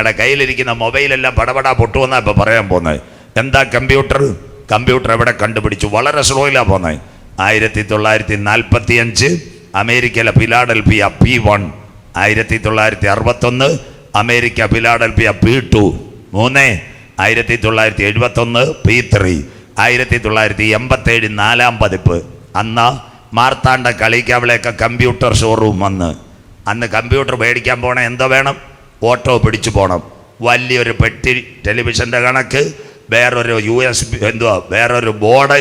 നിങ്ങളുടെ കയ്യിലിരിക്കുന്ന മൊബൈലെല്ലാം പടപടാ പൊട്ടുവെന്നാണ് ഇപ്പോൾ പറയാൻ പോകുന്നത്. എന്താ കമ്പ്യൂട്ടർ എവിടെ കണ്ടുപിടിച്ചു? വളരെ സ്ലോയിലാണ് പോകുന്നത്. 1945 അമേരിക്കയിലെ Philadelphia P1, 1961 America Philadelphia P2, 1971 P3, 1987 4-ാം പതിപ്പ്. അന്ന് മാർത്താണ്ഡ കളിക്കവളെയൊക്കെ കമ്പ്യൂട്ടർ ഷോറൂം വന്ന്. അന്ന് കമ്പ്യൂട്ടർ മേടിക്കാൻ പോകണം, എന്തോ വേണം? ഓട്ടോ പിടിച്ചു പോകണം. വലിയൊരു പെട്ടി, ടെലിവിഷൻ്റെ കണക്ക്, വേറൊരു USB വേറൊരു ബോർഡ്,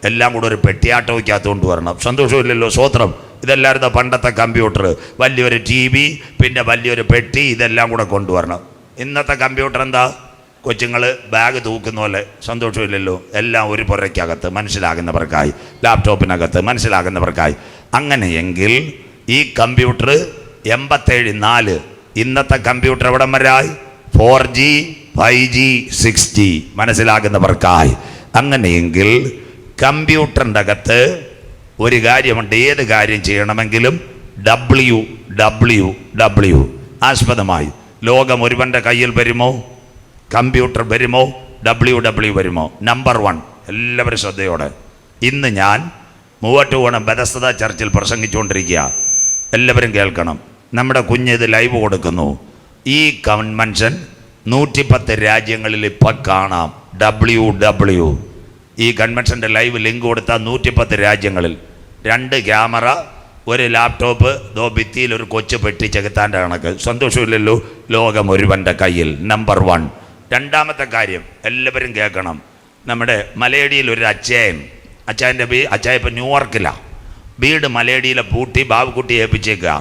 എല്ലാം കൂടെ ഒരു പെട്ടിയാട്ടോയ്ക്കകത്ത് കൊണ്ടുവരണം. സന്തോഷമില്ലല്ലോ? സ്വോത്രം. ഇതെല്ലായിരുന്നു പണ്ടത്തെ കമ്പ്യൂട്ടർ. വലിയൊരു TV, പിന്നെ വലിയൊരു പെട്ടി, ഇതെല്ലാം കൂടെ കൊണ്ടുവരണം. ഇന്നത്തെ കമ്പ്യൂട്ടർ എന്താ? കൊച്ചുങ്ങൾ ബാഗ് തൂക്കുന്ന പോലെ. സന്തോഷമില്ലല്ലോ? എല്ലാം ഒരു പുറയ്ക്കകത്ത്, മനസ്സിലാകുന്നവർക്കായി. ലാപ്ടോപ്പിനകത്ത്, മനസ്സിലാകുന്നവർക്കായി. അങ്ങനെയെങ്കിൽ ഈ കമ്പ്യൂട്ടർ 87-4, ഇന്നത്തെ കമ്പ്യൂട്ടർ എവിടം വരായി? 4G, 5G, 6G, മനസ്സിലാകുന്നവർക്കായി. അങ്ങനെയെങ്കിൽ കമ്പ്യൂട്ടറിൻ്റെ അകത്ത് ഒരു കാര്യമുണ്ട്. ഏത് കാര്യം ചെയ്യണമെങ്കിലും WWW ആസ്പദമായി. ലോകം ഒരുവൻ്റെ കയ്യിൽ വരുമോ? കമ്പ്യൂട്ടർ വരുമോ? WW വരുമോ? നമ്പർ 1. എല്ലാവരും ശ്രദ്ധയോടെ. ഇന്ന് ഞാൻ മൂവാറ്റുപുഴ ബെഥസ്ദ ചർച്ചിൽ പ്രസംഗിച്ചുകൊണ്ടിരിക്കുക. എല്ലാവരും കേൾക്കണം. നമ്മുടെ കുഞ്ഞിത് ലൈവ് കൊടുക്കുന്നു. ഈ കൺവെൻഷൻ 110 രാജ്യങ്ങളിൽ ഇപ്പം കാണാം. WW ഈ കൺവെൻഷൻ്റെ ലൈവ് ലിങ്ക് കൊടുത്താൽ 110 രാജ്യങ്ങളിൽ. 2 ക്യാമറ, ഒരു ലാപ്ടോപ്പ്, ഭിത്തിയിൽ ഒരു കൊച്ചു പെട്ടി ചെകുത്താൻ്റെ കണക്ക്. സന്തോഷമില്ലല്ലോ? ലോകം ഒരുവൻ്റെ കയ്യിൽ. നമ്പർ 1. രണ്ടാമത്തെ കാര്യം എല്ലാവരും കേൾക്കണം. നമ്മുടെ മലയടിയിൽ ഒരു അച്ചായൻ്റെ അച്ചായ ഇപ്പം ന്യൂയോർക്കിലാണ്. വീട് മലയടിയിലെ പൂട്ടി ബാബുക്കുട്ടി ഏൽപ്പിച്ചേക്കുക.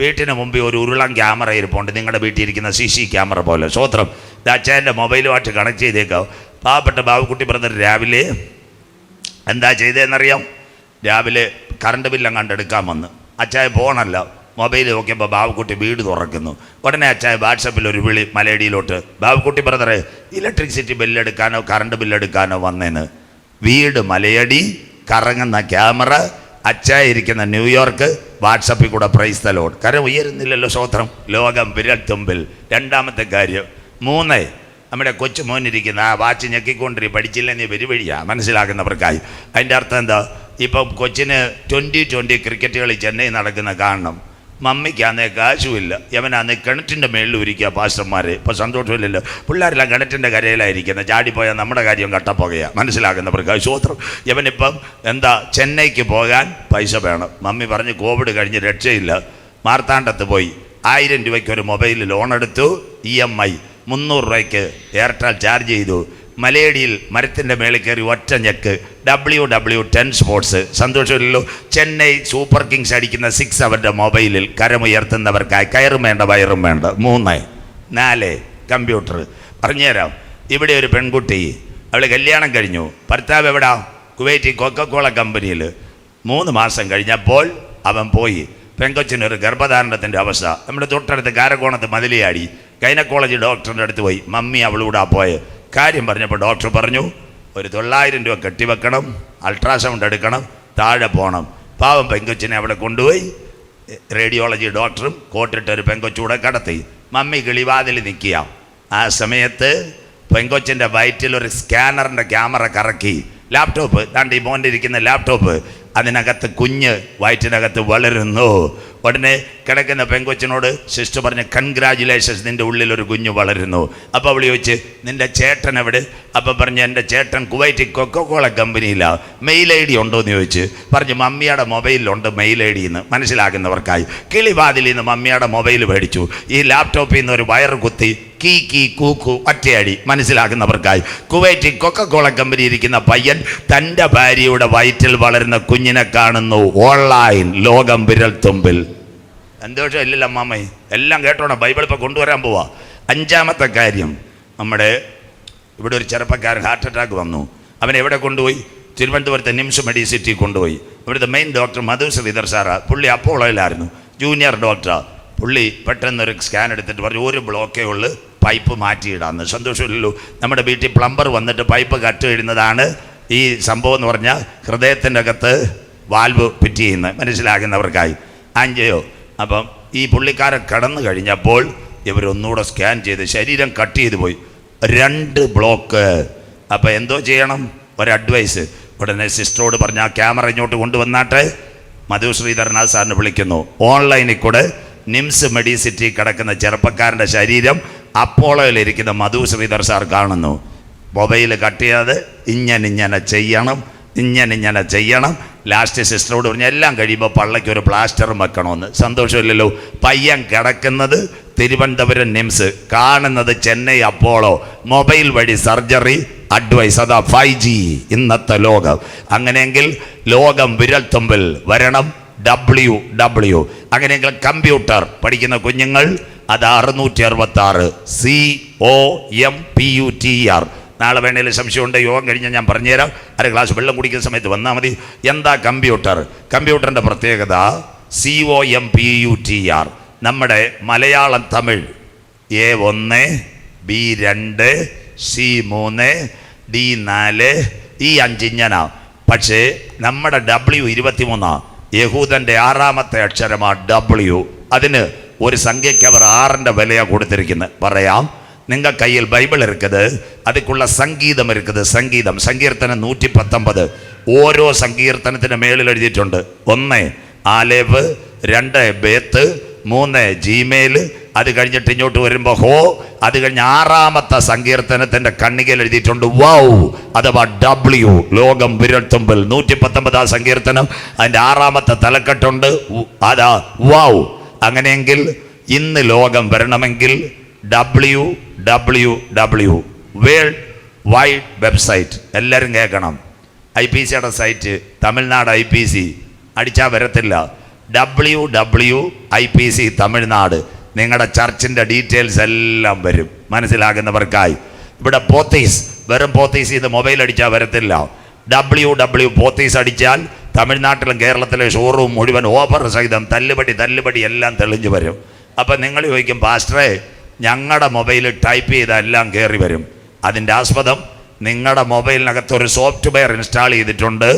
വീട്ടിന് മുമ്പിൽ ഒരു ഉരുളൻ ക്യാമറ ഇരിപ്പുണ്ട്, നിങ്ങളുടെ വീട്ടിൽ ഇരിക്കുന്ന CC ക്യാമറ പോലെ. സ്വോത്രം. ഇത് അച്ചായൻ്റെ മൊബൈലുമായിട്ട് കണക്ട് ചെയ്തേക്കാം. പാവപ്പെട്ട ബാബുക്കുട്ടി ബ്രദർ രാവിലെ എന്താ ചെയ്തതെന്നറിയാം? രാവിലെ കറണ്ട് ബില്ലും കണ്ടെടുക്കാൻ വന്ന് അച്ചായ ഫോണല്ല മൊബൈൽ നോക്കിയപ്പോൾ ബാബുക്കുട്ടി വീട് തുറക്കുന്നു. ഉടനെ അച്ചായ വാട്സപ്പിൽ ഒരു വിളി മലയടിയിലോട്ട്, ബാബുക്കുട്ടി ബ്രദറെ ഇലക്ട്രിസിറ്റി ബില്ലെടുക്കാനോ കറണ്ട് ബില്ലെടുക്കാനോ വന്നേന്ന്. വീട് മലയടി, കറങ്ങുന്ന ക്യാമറ, അച്ചായ ഇരിക്കുന്ന ന്യൂയോർക്ക്, വാട്സപ്പിൽ കൂടെ പ്രൈസ് ദി ലോർഡ്. കരം ഉയരുന്നില്ലല്ലോ? സ്വോത്രം. ലോകം വിരൽ തുമ്പിൽ. രണ്ടാമത്തെ കാര്യം. 3, നമ്മുടെ കൊച്ചു മോനിരിക്കുന്ന ആ വാച്ച് ഞെക്കിക്കൊണ്ടിരി, പഠിച്ചില്ല നീ വരുവഴിയാ, മനസ്സിലാക്കുന്നവർക്കായി. അതിൻ്റെ അർത്ഥം എന്താ? ഇപ്പം കൊച്ചിന് 2020 ക്രിക്കറ്റ് കളി ചെന്നൈ നടക്കുന്ന കാണണം. മമ്മിക്കാന്നേ കാശുമില്ല, യവനാന്ന് കിണറ്റിൻ്റെ മേളിൽ ഇരിക്കുക പാസ്റ്റർമാരെ. ഇപ്പോൾ സന്തോഷമില്ലല്ലോ? പിള്ളേരെല്ലാം കിണറ്റിൻ്റെ കരയിലായിരിക്കുന്നത്. ചാടിപ്പോയാൽ നമ്മുടെ കാര്യം കട്ടപ്പോകയാണ്, മനസ്സിലാക്കുന്നവർക്ക് സ്വോത്രം. യവനിപ്പം എന്താ, ചെന്നൈക്ക് പോകാൻ പൈസ വേണം. മമ്മി പറഞ്ഞ് കോവിഡ് കഴിഞ്ഞ് രക്ഷയില്ല. മാർത്താണ്ഡത്ത് പോയി 1000 രൂപയ്ക്ക് ഒരു മൊബൈൽ ലോൺ എടുത്തു. EMI 300 രൂപയ്ക്ക് എയർടെൽ ചാർജ് ചെയ്തു. മലയടിയിൽ മരത്തിൻ്റെ മേളിൽ കയറി ഒറ്റ ഞെക്ക്. WW10 sports. സന്തോഷമില്ലല്ലോ? ചെന്നൈ സൂപ്പർ കിങ്സ് അടിക്കുന്ന 6 അവരുടെ മൊബൈലിൽ കരമുയർത്തുന്നവർക്കായി. കയറും വേണ്ട, വയറും വേണ്ട. 3, 4 കമ്പ്യൂട്ടർ. പറഞ്ഞുതരാം. ഇവിടെ ഒരു പെൺകുട്ടി, അവൾ കല്യാണം കഴിഞ്ഞു. ഭർത്താവ് എവിടാ? കുവൈറ്റ് കൊക്കക്കോള കമ്പനിയിൽ. 3 മാസം കഴിഞ്ഞപ്പോൾ അവൻ പോയി. പെങ്കൊച്ചിനൊരു ഗർഭധാരണത്തിൻ്റെ അവസ്ഥ. നമ്മുടെ തൊട്ടടുത്ത് കാരക്കോണത്ത് മതിലിയാടി ഗൈനക്കോളജി ഡോക്ടറിൻ്റെ അടുത്ത് പോയി. മമ്മി അവളൂടാ പോയെ. കാര്യം പറഞ്ഞപ്പോൾ ഡോക്ടർ പറഞ്ഞു, ഒരു 900 രൂപ കെട്ടിവെക്കണം, അൾട്രാസൗണ്ട് എടുക്കണം, താഴെ പോകണം. പാവം പെങ്കൊച്ചിനെ അവിടെ കൊണ്ടുപോയി. റേഡിയോളജി ഡോക്ടറും കോട്ടിട്ടൊരു പെങ്കൊച്ചൂടെ കടത്തി. മമ്മി കിളിവാതിൽ നിൽക്കുക. ആ സമയത്ത് പെങ്കൊച്ചിൻ്റെ വയറ്റിലൊരു സ്കാനറിൻ്റെ ക്യാമറ കറക്കി. ലാപ്ടോപ്പ്, ദാണ്ട് ഈ മോൻ്റെ ഇരിക്കുന്ന ലാപ്ടോപ്പ്, അതിനകത്ത് കുഞ്ഞ് വയറ്റിനകത്ത് വളരുന്നു. ഉടനെ കിടക്കുന്ന പെങ്കൊച്ചിനോട് സിസ്റ്റർ പറഞ്ഞ്, കൺഗ്രാജുലേഷൻസ്, നിൻ്റെ ഉള്ളിലൊരു കുഞ്ഞ് വളരുന്നു. അപ്പോൾ അവൾ ചോദിച്ച്, നിൻ്റെ ചേട്ടൻ എവിടെ? അപ്പോൾ പറഞ്ഞ്, എൻ്റെ ചേട്ടൻ കുവൈറ്റ് കൊക്കക്കോള കമ്പനിയിലാണ്. മെയിൽ ID ഉണ്ടോ എന്ന് ചോദിച്ച്. പറഞ്ഞ്, മമ്മിയുടെ മൊബൈലിലുണ്ട് മെയിൽ ID എന്ന്. മനസ്സിലാകുന്നവർക്കായി. കിളിവാതിലിൽ നിന്ന് മമ്മിയുടെ മൊബൈൽ മേടിച്ചു. ഈ ലാപ്ടോപ്പിൽ നിന്ന് ഒരു വയർ കുത്തി കീ കൂക്കു ഒറ്റയടി. മനസ്സിലാക്കുന്നവർക്കായി. കുവൈറ്റ് കൊക്കക്കോള കമ്പനി ഇരിക്കുന്ന പയ്യൻ തൻ്റെ ഭാര്യയുടെ വയറ്റിൽ വളരുന്ന കുഞ്ഞിനെ കാണുന്നു. ഓൺലൈൻ. ലോകം വിരൽ തുമ്പിൽ. സന്തോഷം ഇല്ലല്ലോ അമ്മാമ്മ? എല്ലാം കേട്ടോണം. ബൈബിൾ ഇപ്പോൾ കൊണ്ടുവരാൻ പോവാ. 5-ാമത്തെ കാര്യം. നമ്മുടെ ഇവിടെ ഒരു ചെറുപ്പക്കാരൻ ഹാർട്ട് അറ്റാക്ക് വന്നു. അവൻ എവിടെ കൊണ്ടുപോയി? തിരുവനന്തപുരത്തെ നിംസ് മെഡിസിറ്റി കൊണ്ടുപോയി. ഇവിടുത്തെ മെയിൻ ഡോക്ടർ മധു ശ്രീധർ സാറാ. പുള്ളി അപ്പോളോയിലായിരുന്നു, ജൂനിയർ ഡോക്ടറാ. പുള്ളി പെട്ടെന്നൊരു സ്കാൻ എടുത്തിട്ട് പറഞ്ഞു, ഒരു ബ്ലോക്കേ ഉള്ളു, പൈപ്പ് മാറ്റിയിടാന്ന്. സന്തോഷമില്ലല്ലോ? നമ്മുടെ വീട്ടിൽ പ്ലംബർ വന്നിട്ട് പൈപ്പ് കട്ട് ഇടുന്നതാണ് ഈ സംഭവം എന്ന് പറഞ്ഞാൽ ഹൃദയത്തിൻ്റെ അകത്ത് വാൽവ് ഫിറ്റ് ചെയ്യുന്നത്. മനസ്സിലാകുന്നവർക്കായി. 5. അപ്പം ഈ പുള്ളിക്കാരൻ കടന്നു കഴിഞ്ഞപ്പോൾ ഇവരൊന്നുകൂടെ സ്കാൻ ചെയ്ത് ശരീരം കട്ട് ചെയ്ത് പോയി 2 ബ്ലോക്ക്. അപ്പോൾ എന്തോ ചെയ്യണം? ഒരു അഡ്വൈസ്. ഉടനെ സിസ്റ്ററോട് പറഞ്ഞ ആ ക്യാമറ ഇങ്ങോട്ട് കൊണ്ടുവന്നാട്ടെ. മധു ശ്രീധരനാഥ് സാറിന് വിളിക്കുന്നു. ഓൺലൈനിൽ കൂടെ നിംസ് മെഡിസിറ്റി കിടക്കുന്ന ചെറുപ്പക്കാരൻ്റെ ശരീരം അപ്പോളോയിലിരിക്കുന്ന മധു ശ്രീധർ സാർ കാണുന്നു. മൊബൈൽ കട്ട് ചെയ്യാതെ ഇങ്ങനെ ചെയ്യണം. ലാസ്റ്റ് സിസ്റ്ററോട് പറഞ്ഞ് എല്ലാം കഴിയുമ്പോൾ പള്ളയ്ക്ക് ഒരു പ്ലാസ്റ്ററും വെക്കണമെന്ന്. സന്തോഷമില്ലല്ലോ. പയ്യൻ കിടക്കുന്നത് തിരുവനന്തപുരം നിംസ്, കാണുന്നത് ചെന്നൈ അപ്പോളോ. മൊബൈൽ വഴി സർജറി അഡ്വൈസ്. അതാ 5G ഇന്നത്തെ ലോകം. അങ്ങനെയെങ്കിൽ ലോകം വിരൽത്തുമ്പിൽ വരണം. WW. അങ്ങനെയെങ്കിൽ കമ്പ്യൂട്ടർ പഠിക്കുന്ന കുഞ്ഞുങ്ങൾ അത് 666 COMPUTER. നാളെ വേണേലും സംശയമുണ്ട്, യോഗം കഴിഞ്ഞാൽ ഞാൻ പറഞ്ഞുതരാം. 1 ഗ്ലാസ് വെള്ളം കുടിക്കുന്ന സമയത്ത് വന്നാൽ മതി. എന്താ കമ്പ്യൂട്ടർ? കമ്പ്യൂട്ടറിൻ്റെ പ്രത്യേകത COMPUTER. നമ്മുടെ Malayalam Tamil A1 B2 C3 D4 ഈ 5 ഇങ്ങനെ. പക്ഷേ നമ്മുടെ W23 യഹൂദൻ്റെ 6ാമത്തെ അക്ഷരമാണ് W. അതിന് ഒരു സംഖ്യയ്ക്ക് അവർ 6ന്റെ വിലയാണ് കൊടുത്തിരിക്കുന്നത്. പറയാം, നിങ്ങൾ കയ്യിൽ ബൈബിൾ ഇരിക്കുന്നത്, അതിക്കുള്ള സംഗീതം ഇരിക്കുന്നത്. സംഗീതം സങ്കീർത്തനം 119. ഓരോ സങ്കീർത്തനത്തിന് മേളിൽ എഴുതിയിട്ടുണ്ട്. 1 ആലേവ്, 2 ബേത്ത്, 3 ജീമേൽ, അത് കഴിഞ്ഞിട്ട് ഇങ്ങോട്ട് വരുമ്പോൾ ഹോ, അത് കഴിഞ്ഞ് 6ാമത്തെ സങ്കീർത്തനത്തിൻ്റെ കണ്ണികയിൽ എഴുതിയിട്ടുണ്ട് വൗ, അഥവാ W. ലോകം വിരൽത്തുമ്പിൽ 119 സങ്കീർത്തനം, അതിൻ്റെ 6ാമത്തെ തലക്കെട്ടുണ്ട് അതാ വൗ. അങ്ങനെയെങ്കിൽ ഇന്ന് ലോകം വരണമെങ്കിൽ WWW വേൾഡ് വൈഡ് വെബ്സൈറ്റ്. എല്ലാവരും കേൾക്കണം. IPCയുടെ സൈറ്റ് തമിഴ്നാട് IPC അടിച്ചാൽ വരത്തില്ല. WWIPC തമിഴ്നാട്. നിങ്ങളുടെ ചർച്ചിൻ്റെ ഡീറ്റെയിൽസ് എല്ലാം വരും മനസ്സിലാകുന്നവർക്കായി. ഇവിടെ പോത്തീസ്, വെറും പോത്തീസ് ഇത് മൊബൈൽ അടിച്ചാൽ വരത്തില്ല. WW പോത്തീസ് അടിച്ചാൽ തമിഴ്നാട്ടിലും കേരളത്തിലെ ഷോറൂം മുഴുവൻ ഓഫർ സഹിതം തല്ലുപടി എല്ലാം തെളിഞ്ഞു വരും. അപ്പം നിങ്ങൾ ചോദിക്കും, പാസ്റ്ററെ ഞങ്ങളുടെ മൊബൈൽ ടൈപ്പ് ചെയ്താൽ എല്ലാം കയറി വരും. അതിൻ്റെ ആസ്പദം നിങ്ങളുടെ മൊബൈലിനകത്തൊരു സോഫ്റ്റ്വെയർ ഇൻസ്റ്റാൾ ചെയ്തിട്ടുണ്ട്.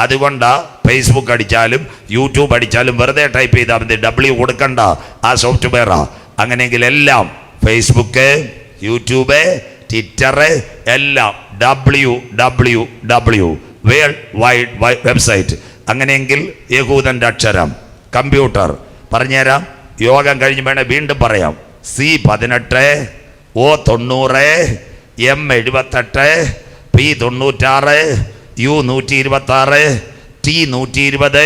അതുകൊണ്ടാണ് ഫേസ്ബുക്ക് അടിച്ചാലും യൂട്യൂബ് അടിച്ചാലും വെറുതെ ടൈപ്പ് ചെയ്താൽ മതി, W കൊടുക്കണ്ട, ആ സോഫ്റ്റ്വെയറാണ്. അങ്ങനെയെങ്കിൽ എല്ലാം ഫേസ്ബുക്ക്, യൂട്യൂബ്, ട്വിറ്റർ എല്ലാം WWW വേൾഡ് വൈഡ് വെബ്സൈറ്റ്. അങ്ങനെയെങ്കിൽ യഹൂദൻ്റെ അക്ഷരം കമ്പ്യൂട്ടർ പറഞ്ഞുതരാം. യോഗം കഴിഞ്ഞ് വേണേൽ വീണ്ടും പറയാം. C18 O90 M78 P96 U126 T120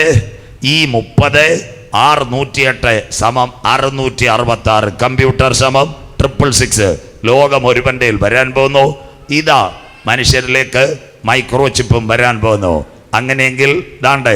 E30 R108 സമം 666. കമ്പ്യൂട്ടർ സമം 666. ലോകം ഒരുവൻ്റെ വരാൻ പോകുന്നു. ഇതാ മനുഷ്യരിലേക്ക് മൈക്രോ ചിപ്പും വരാൻ പോകുന്നു. അങ്ങനെയെങ്കിൽ ദാണ്ട്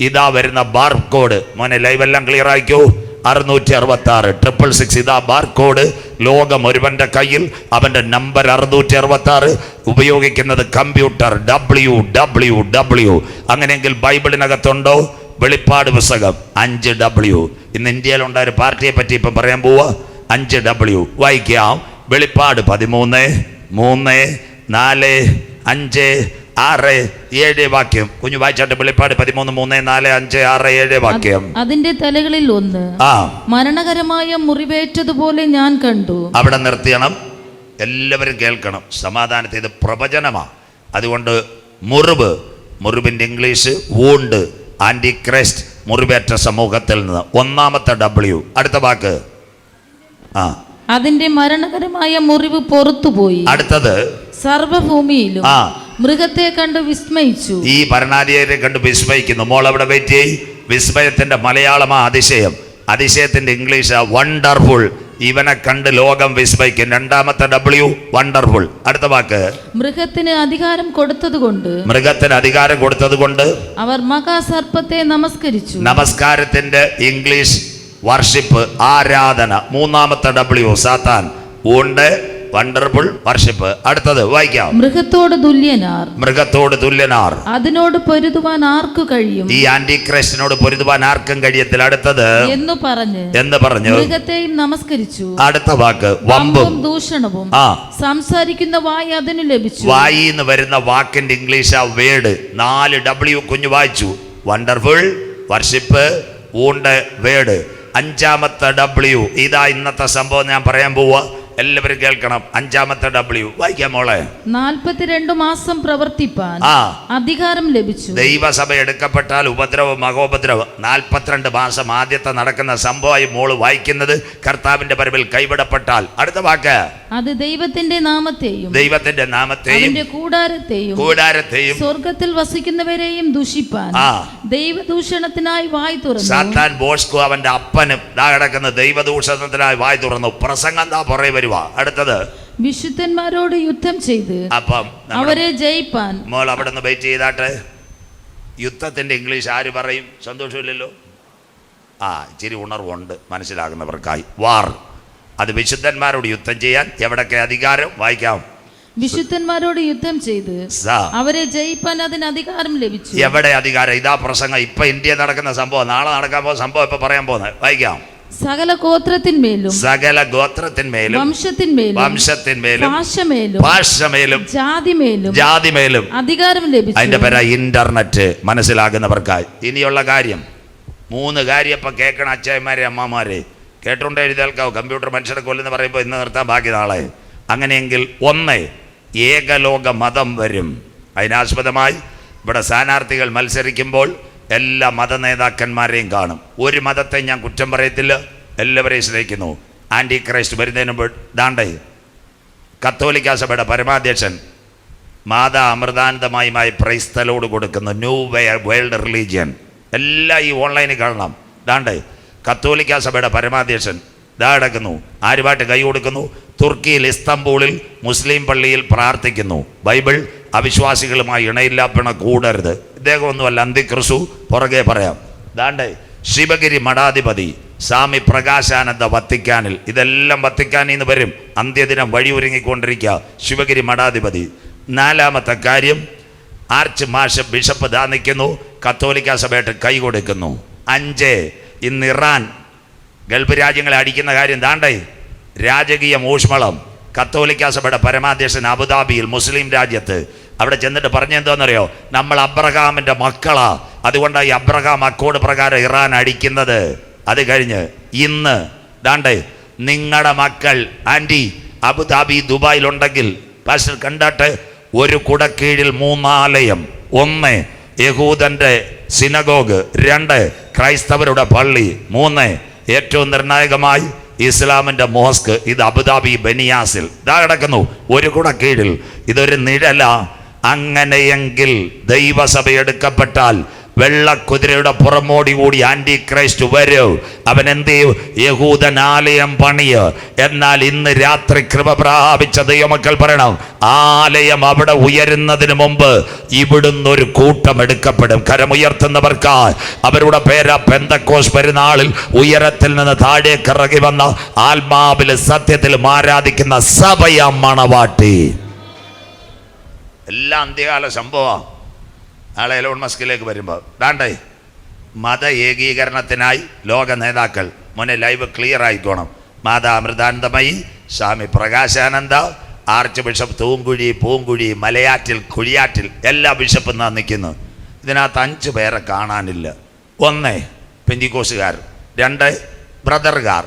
ഇതാ വരുന്ന ബാർകോഡ്. മോനെ ലൈവെല്ലാം ക്ലിയർ ആയിക്കോ. 666 666 ഇതാ ബാർകോഡ്. ലോകം ഒരുവൻ്റെ കയ്യിൽ, അവൻ്റെ നമ്പർ 666. ഉപയോഗിക്കുന്നത് കമ്പ്യൂട്ടർ WWW. അങ്ങനെയെങ്കിൽ ബൈബിളിനകത്തുണ്ടോ? വെളിപ്പാട് പുസ്തകം 5W. ഇന്ന് ഇന്ത്യയിലുണ്ടായ ഒരു പാർട്ടിയെ പറ്റി ഇപ്പം പറയാൻ പോവുക. 5W വായിക്കാം. വെളിപ്പാട് 13 3 4 5 6 7 വാക്യം. കുഞ്ഞു വായിച്ചാട്ട്. വെളിപ്പാട് 13 3 4 5 6 7 വാക്യം. അതിന്റെ തലകളിൽ ഒന്ന് മരണകരമായ മുറിവേറ്റതുപോലെ ഞാൻ കണ്ടു. അവിടെ നിർത്തിയണം. എല്ലാവരും കേൾക്കണം. സമാധാനത്തെ ഇത് പ്രവചനമാണ്. അതുകൊണ്ട് മുറിവിൻ്റെ ഇംഗ്ലീഷ് വൂണ്ട്. ആന്റി ക്രൈസ്റ്റ്, മുറിവേറ്റ സമൂഹത്തിൽ നിന്ന്. 1ാമത്തെ W. അടുത്ത വാക്ക് അതിന്റെ മരണകരമായ മുറിവ് പുറത്തുപോയി. അടുത്തത് സർവഭൂമിയിലും മൃഗത്തെ കണ്ട് വിസ്മയിച്ചു. ഈ ഭരണാധികാരിയെ കണ്ട് വിസ്മയിക്കുന്നു. മോൾ അവിടെ വെയിറ്റ് ചെയ്യ്. വിസ്മയത്തിന്റെ മലയാളമാ അതിശയം. അതിശയത്തിന്റെ ഇംഗ്ലീഷ് വണ്ടർഫുൾ. ഇവനെ കണ്ട് ലോകം വിസ്മയിക്കും. 2ാമത്തെ W വണ്ടർഫുൾ. അടുത്ത വാക്ക് മൃഗത്തിന് അധികാരം കൊടുത്തത് കൊണ്ട് അവർ മഹാസർപ്പത്തെ നമസ്കരിച്ചു. നമസ്കാരത്തിന്റെ ഇംഗ്ലീഷ് വർഷിപ്പ്, ആരാധന. 3ാമത്തെ W സാത്താൻ. ഉണ്ട് വണ്ടർഫുൾ വർഷിപ്പ്. അടുത്തത് വായിക്കാം. മൃഗത്തോട് തുല്യനാർ അതിനോട് പൊരുതുവാൻ ആർക്കു കഴിയും? ഈ ആന്റി ക്രൈസ്റ്റിനോട് പൊരുതുവാൻ ആർക്കും കഴിയത്തില്ല. അടുത്തത് എന്ന് പറഞ്ഞു മൃഗത്തെയും നമസ്കരിച്ചു. അടുത്ത വാക്ക് വമ്പും ദൂഷണവും. സംസാരിക്കുന്ന വായി അതിന് ലഭിച്ചു. വായി എന്ന് വരുന്ന വാക്കിന്റെ ഇംഗ്ലീഷ് ആ വേർഡ് 4W കുഞ്ഞു വായിച്ചു. വണ്ടർഫുൾ വർഷിപ്പ്, ഊണ്ട് വേർഡ്. അഞ്ചാമത്തെ W. ഇതാ ഇന്നത്തെ സംഭവം ഞാൻ പറയാൻ പോവാ. എല്ലാവരും കേൾക്കണം. അഞ്ചാമത്തെ W വായിക്കാം മോളെ. 42 മാസം പ്രവർത്തിപ്പാൻ അധികാരം ലഭിച്ചു. ദൈവസഭ എടുക്കപ്പെട്ടാൽ ഉപദ്രവം മഹോപദ്രവം. 42 മാസം ആദ്യത്തെ നടക്കുന്ന സംഭവമായി മോള് വായിക്കുന്നത്. കർത്താവിന്റെ പരവിൽ കൈവിടപ്പെട്ടാൽ അടുത്ത വാക്ക് അത് ദൈവത്തിന്റെ നാമത്തെയും കൂടാരത്തെയും സ്വർഗത്തിൽ വസിക്കുന്നവരെയും ദൂഷിപ്പാൻ ദൈവദൂഷണത്തിനായി വായി തുറന്നു. സാത്താൻ ബോസ്കോ അവന്റെ അപ്പനും കിടക്കുന്ന ദൈവദൂഷണത്തിനായി വായി തുറന്നു. പ്രസംഗം എന്താ പുറകെ വരുവാ. അടുത്തത് വിശുദ്ധന്മാരോട് യുദ്ധം ചെയ്ത് അപ്പം അവരെ ജയിപ്പാൻ. മോൾ അവിടെ നിന്ന് വെയിറ്റ് ചെയ്താട്ടെ. യുദ്ധത്തിന്റെ ഇംഗ്ലീഷ് ആര് പറയും? സന്തോഷമില്ലല്ലോ. ഇച്ചിരി ഉണർവുണ്ട് മനസ്സിലാകുന്നവർക്കായി. വാർ. അത് വിശുദ്ധന്മാരോട് യുദ്ധം ചെയ്യാൻ എവിടൊക്കെ അധികാരം വായിക്കാം. വിശുദ്ധന്മാരോട് യുദ്ധം ചെയ്ത് അവരെ ജയിപ്പാൻ അതിന് അധികാരം ലഭിച്ചു. എവിടെ അധികാരം? ഇതാ പ്രസംഗം. ഇപ്പൊ ഇന്ത്യ നടക്കുന്ന സംഭവം, നാളെ നടക്കാൻ പോകുന്ന സംഭവം ഇപ്പൊ പറയാൻ പോകുന്നത്. വായിക്കാം. സകല ഗോത്രത്തിന്മേലും വംശത്തിന്മേലും ഭാഷമേലും ജാതിമേലും അധികാരം ലഭിച്ചു. അതിന്റെ പേരാ ഇന്റർനെറ്റ്. മനസ്സിലാകുന്നവർക്കായി ഇനിയുള്ള കാര്യം 3 കാര്യം ഇപ്പൊ കേൾക്കണം. അച്ഛന്മാരെ അമ്മമാരെ കേട്ടോണ്ട് എഴുതേൽക്കാവും. കമ്പ്യൂട്ടർ മനുഷ്യരെ കൊല്ലെന്ന് പറയുമ്പോൾ ഇന്ന് നിർത്താൻ ബാക്കി നാളെ. അങ്ങനെയെങ്കിൽ 1 ഏകലോക മതം വരും. അതിനാസ്പദമായി ഇവിടെ സ്ഥാനാർത്ഥികൾ മത്സരിക്കുമ്പോൾ എല്ലാ മത നേതാക്കന്മാരെയും കാണും. ഒരു മതത്തെ ഞാൻ കുറ്റം പറയത്തില്ല, എല്ലാവരെയും സ്നേഹിക്കുന്നു. ആൻറ്റി ക്രൈസ്റ്റ് വരുന്നതിന് മുമ്പ് ദാണ്ടേ കത്തോലിക്ക സഭയുടെ പരമാധ്യക്ഷൻ മാതാ അമൃതാനന്ദമയമായി പ്രൈസ്തലോട് കൊടുക്കുന്നു. New world religion. എല്ലാം ഈ ഓൺലൈനിൽ കാണണം. ദാണ്ടേ കത്തോലിക്ക സഭയുടെ പരമാധ്യക്ഷൻ കിടക്കുന്നു. ആരുമായിട്ട് കൈ കൊടുക്കുന്നു? തുർക്കിയിൽ ഇസ്തംബൂളിൽ മുസ്ലിം പള്ളിയിൽ പ്രാർത്ഥിക്കുന്നു. ബൈബിൾ അവിശ്വാസികളുമായി ഇണയില്ലാപ്പിണ കൂടരുത്. ഇദ്ദേഹമൊന്നുമല്ല, അന്തിക്രിസ്തു. പുറകെ പറയാം. ദാണ്ടേ ശിവഗിരി മഠാധിപതി സ്വാമി പ്രകാശാനന്ദ വത്തിക്കാനിൽ. ഇതെല്ലാം വത്തിക്കാനിൽ നിന്ന് വരും. അന്ത്യദിനം വഴിയൊരുങ്ങിക്കൊണ്ടിരിക്കുക. ശിവഗിരി മഠാധിപതി. 4ാമത്തെ കാര്യം ആർച്ച് മാഷ് ബിഷപ്പ് ദാ നിൽക്കുന്നു. കത്തോലിക്ക സഭയായിട്ട് കൈ കൊടുക്കുന്നു. 5 ഇന്ന് ഇറാൻ ഗൾഫ് രാജ്യങ്ങളെ അടിക്കുന്ന കാര്യം ദാണ്ടേ രാജകീയ ഊഷ്മളം. കത്തോലിക്ക സഭയുടെ പരമാധ്യക്ഷൻ അബുദാബിയിൽ മുസ്ലിം രാജ്യത്ത് അവിടെ ചെന്നിട്ട് പറഞ്ഞെന്തോന്നറിയോ? നമ്മൾ അബ്രഹാമിൻ്റെ മക്കളാ, അതുകൊണ്ടാണ് ഈ അബ്രഹാം അക്കോഡ് പ്രകാരം ഇറാൻ അടിക്കുന്നത്. അത് കഴിഞ്ഞ് ഇന്ന് ദാണ്ടേ നിങ്ങളുടെ മക്കൾ ആൻറ്റി അബുദാബി ദുബായിലുണ്ടെങ്കിൽ പാസ്റ്റർ കണ്ടാട്ട് ഒരു കുടക്കീഴിൽ 3 ആലയം. 1 യഹൂദന്റെ സിനഗോഗ്, 2 ക്രൈസ്തവരുടെ പള്ളി, 3 ഏറ്റവും നിർണായകമായി ഇസ്ലാമിന്റെ മോസ്ക്. ഇത് അബുദാബി ബനിയാസിൽ ഇതാ കിടക്കുന്നു. ഒരു കുടക്കീഴിൽ. ഇതൊരു നിഴല. അങ്ങനെയെങ്കിൽ ദൈവസഭ എടുക്കപ്പെട്ടാൽ വെള്ളക്കുതിരയുടെ പുറമോടി കൂടി ആന്റി ക്രൈസ്റ്റ് വരൂ. അവൻ എന്ത് ചെയ്യും? യഹൂദനാലയം പണിയ്. എന്നാൽ ഇന്ന് രാത്രി കൃപ പ്രാപിച്ച ദൈവമക്കൾ പറയണം, ആലയം അവിടെ ഉയരുന്നതിന് മുമ്പ് ഇവിടുന്ന് ഒരു കൂട്ടം എടുക്കപ്പെടും. കരമുയർത്തുന്നവർക്ക് അവരുടെ പേരാ പെന്തക്കോസ് പെരുന്നാളിൽ ഉയരത്തിൽ നിന്ന് താഴേക്ക് ഇറങ്ങി വന്ന ആത്മാവിൽ സത്യത്തിലും ആരാധിക്കുന്ന സഭയ മണവാട്ടി. എല്ലാം അന്ത്യകാല സംഭവം. നാളെ എലോൺ മസ്കിലേക്ക് വരുമ്പോൾ ദാണ്ടേ മത ഏകീകരണത്തിനായി ലോക നേതാക്കൾ. മോനെ ലൈവ് ക്ലിയർ ആയിക്കോണം. മാതാ അമൃതാനന്ദമയി, സ്വാമി പ്രകാശാനന്ദ, ആർച്ച് ബിഷപ്പ് തൂങ്കുഴി, പൂങ്കുഴി, മലയാറ്റിൽ, കുഴിയാറ്റിൽ എല്ലാ ബിഷപ്പും നിൽക്കുന്നു. ഇതിനകത്ത് 5 പേരെ കാണാനില്ല. 1 പെന്തിക്കോസുകാർ, 2 ബ്രദർകാർ,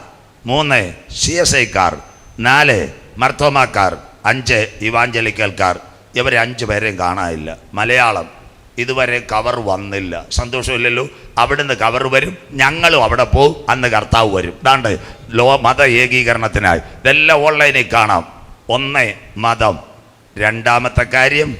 3 CSIക്കാർ, 4 മർത്തോമാക്കാർ, 5 ഇവാഞ്ചലിക്കൽക്കാർ. ഇവരെ 5 പേരെയും കാണാനില്ല. മലയാളം ഇതുവരെ കവർ വന്നില്ല. സന്തോഷമില്ലല്ലോ. അവിടുന്ന് കവർ വരും, ഞങ്ങളും അവിടെ പോകും. അന്ന് കർത്താവ് വരും. ഇതാണ്ട് മത ഏകീകരണത്തിനായി ഇതെല്ലാം ഓൺലൈനിൽ കാണാം. 1 മതം. 2ാമത്തെ കാര്യം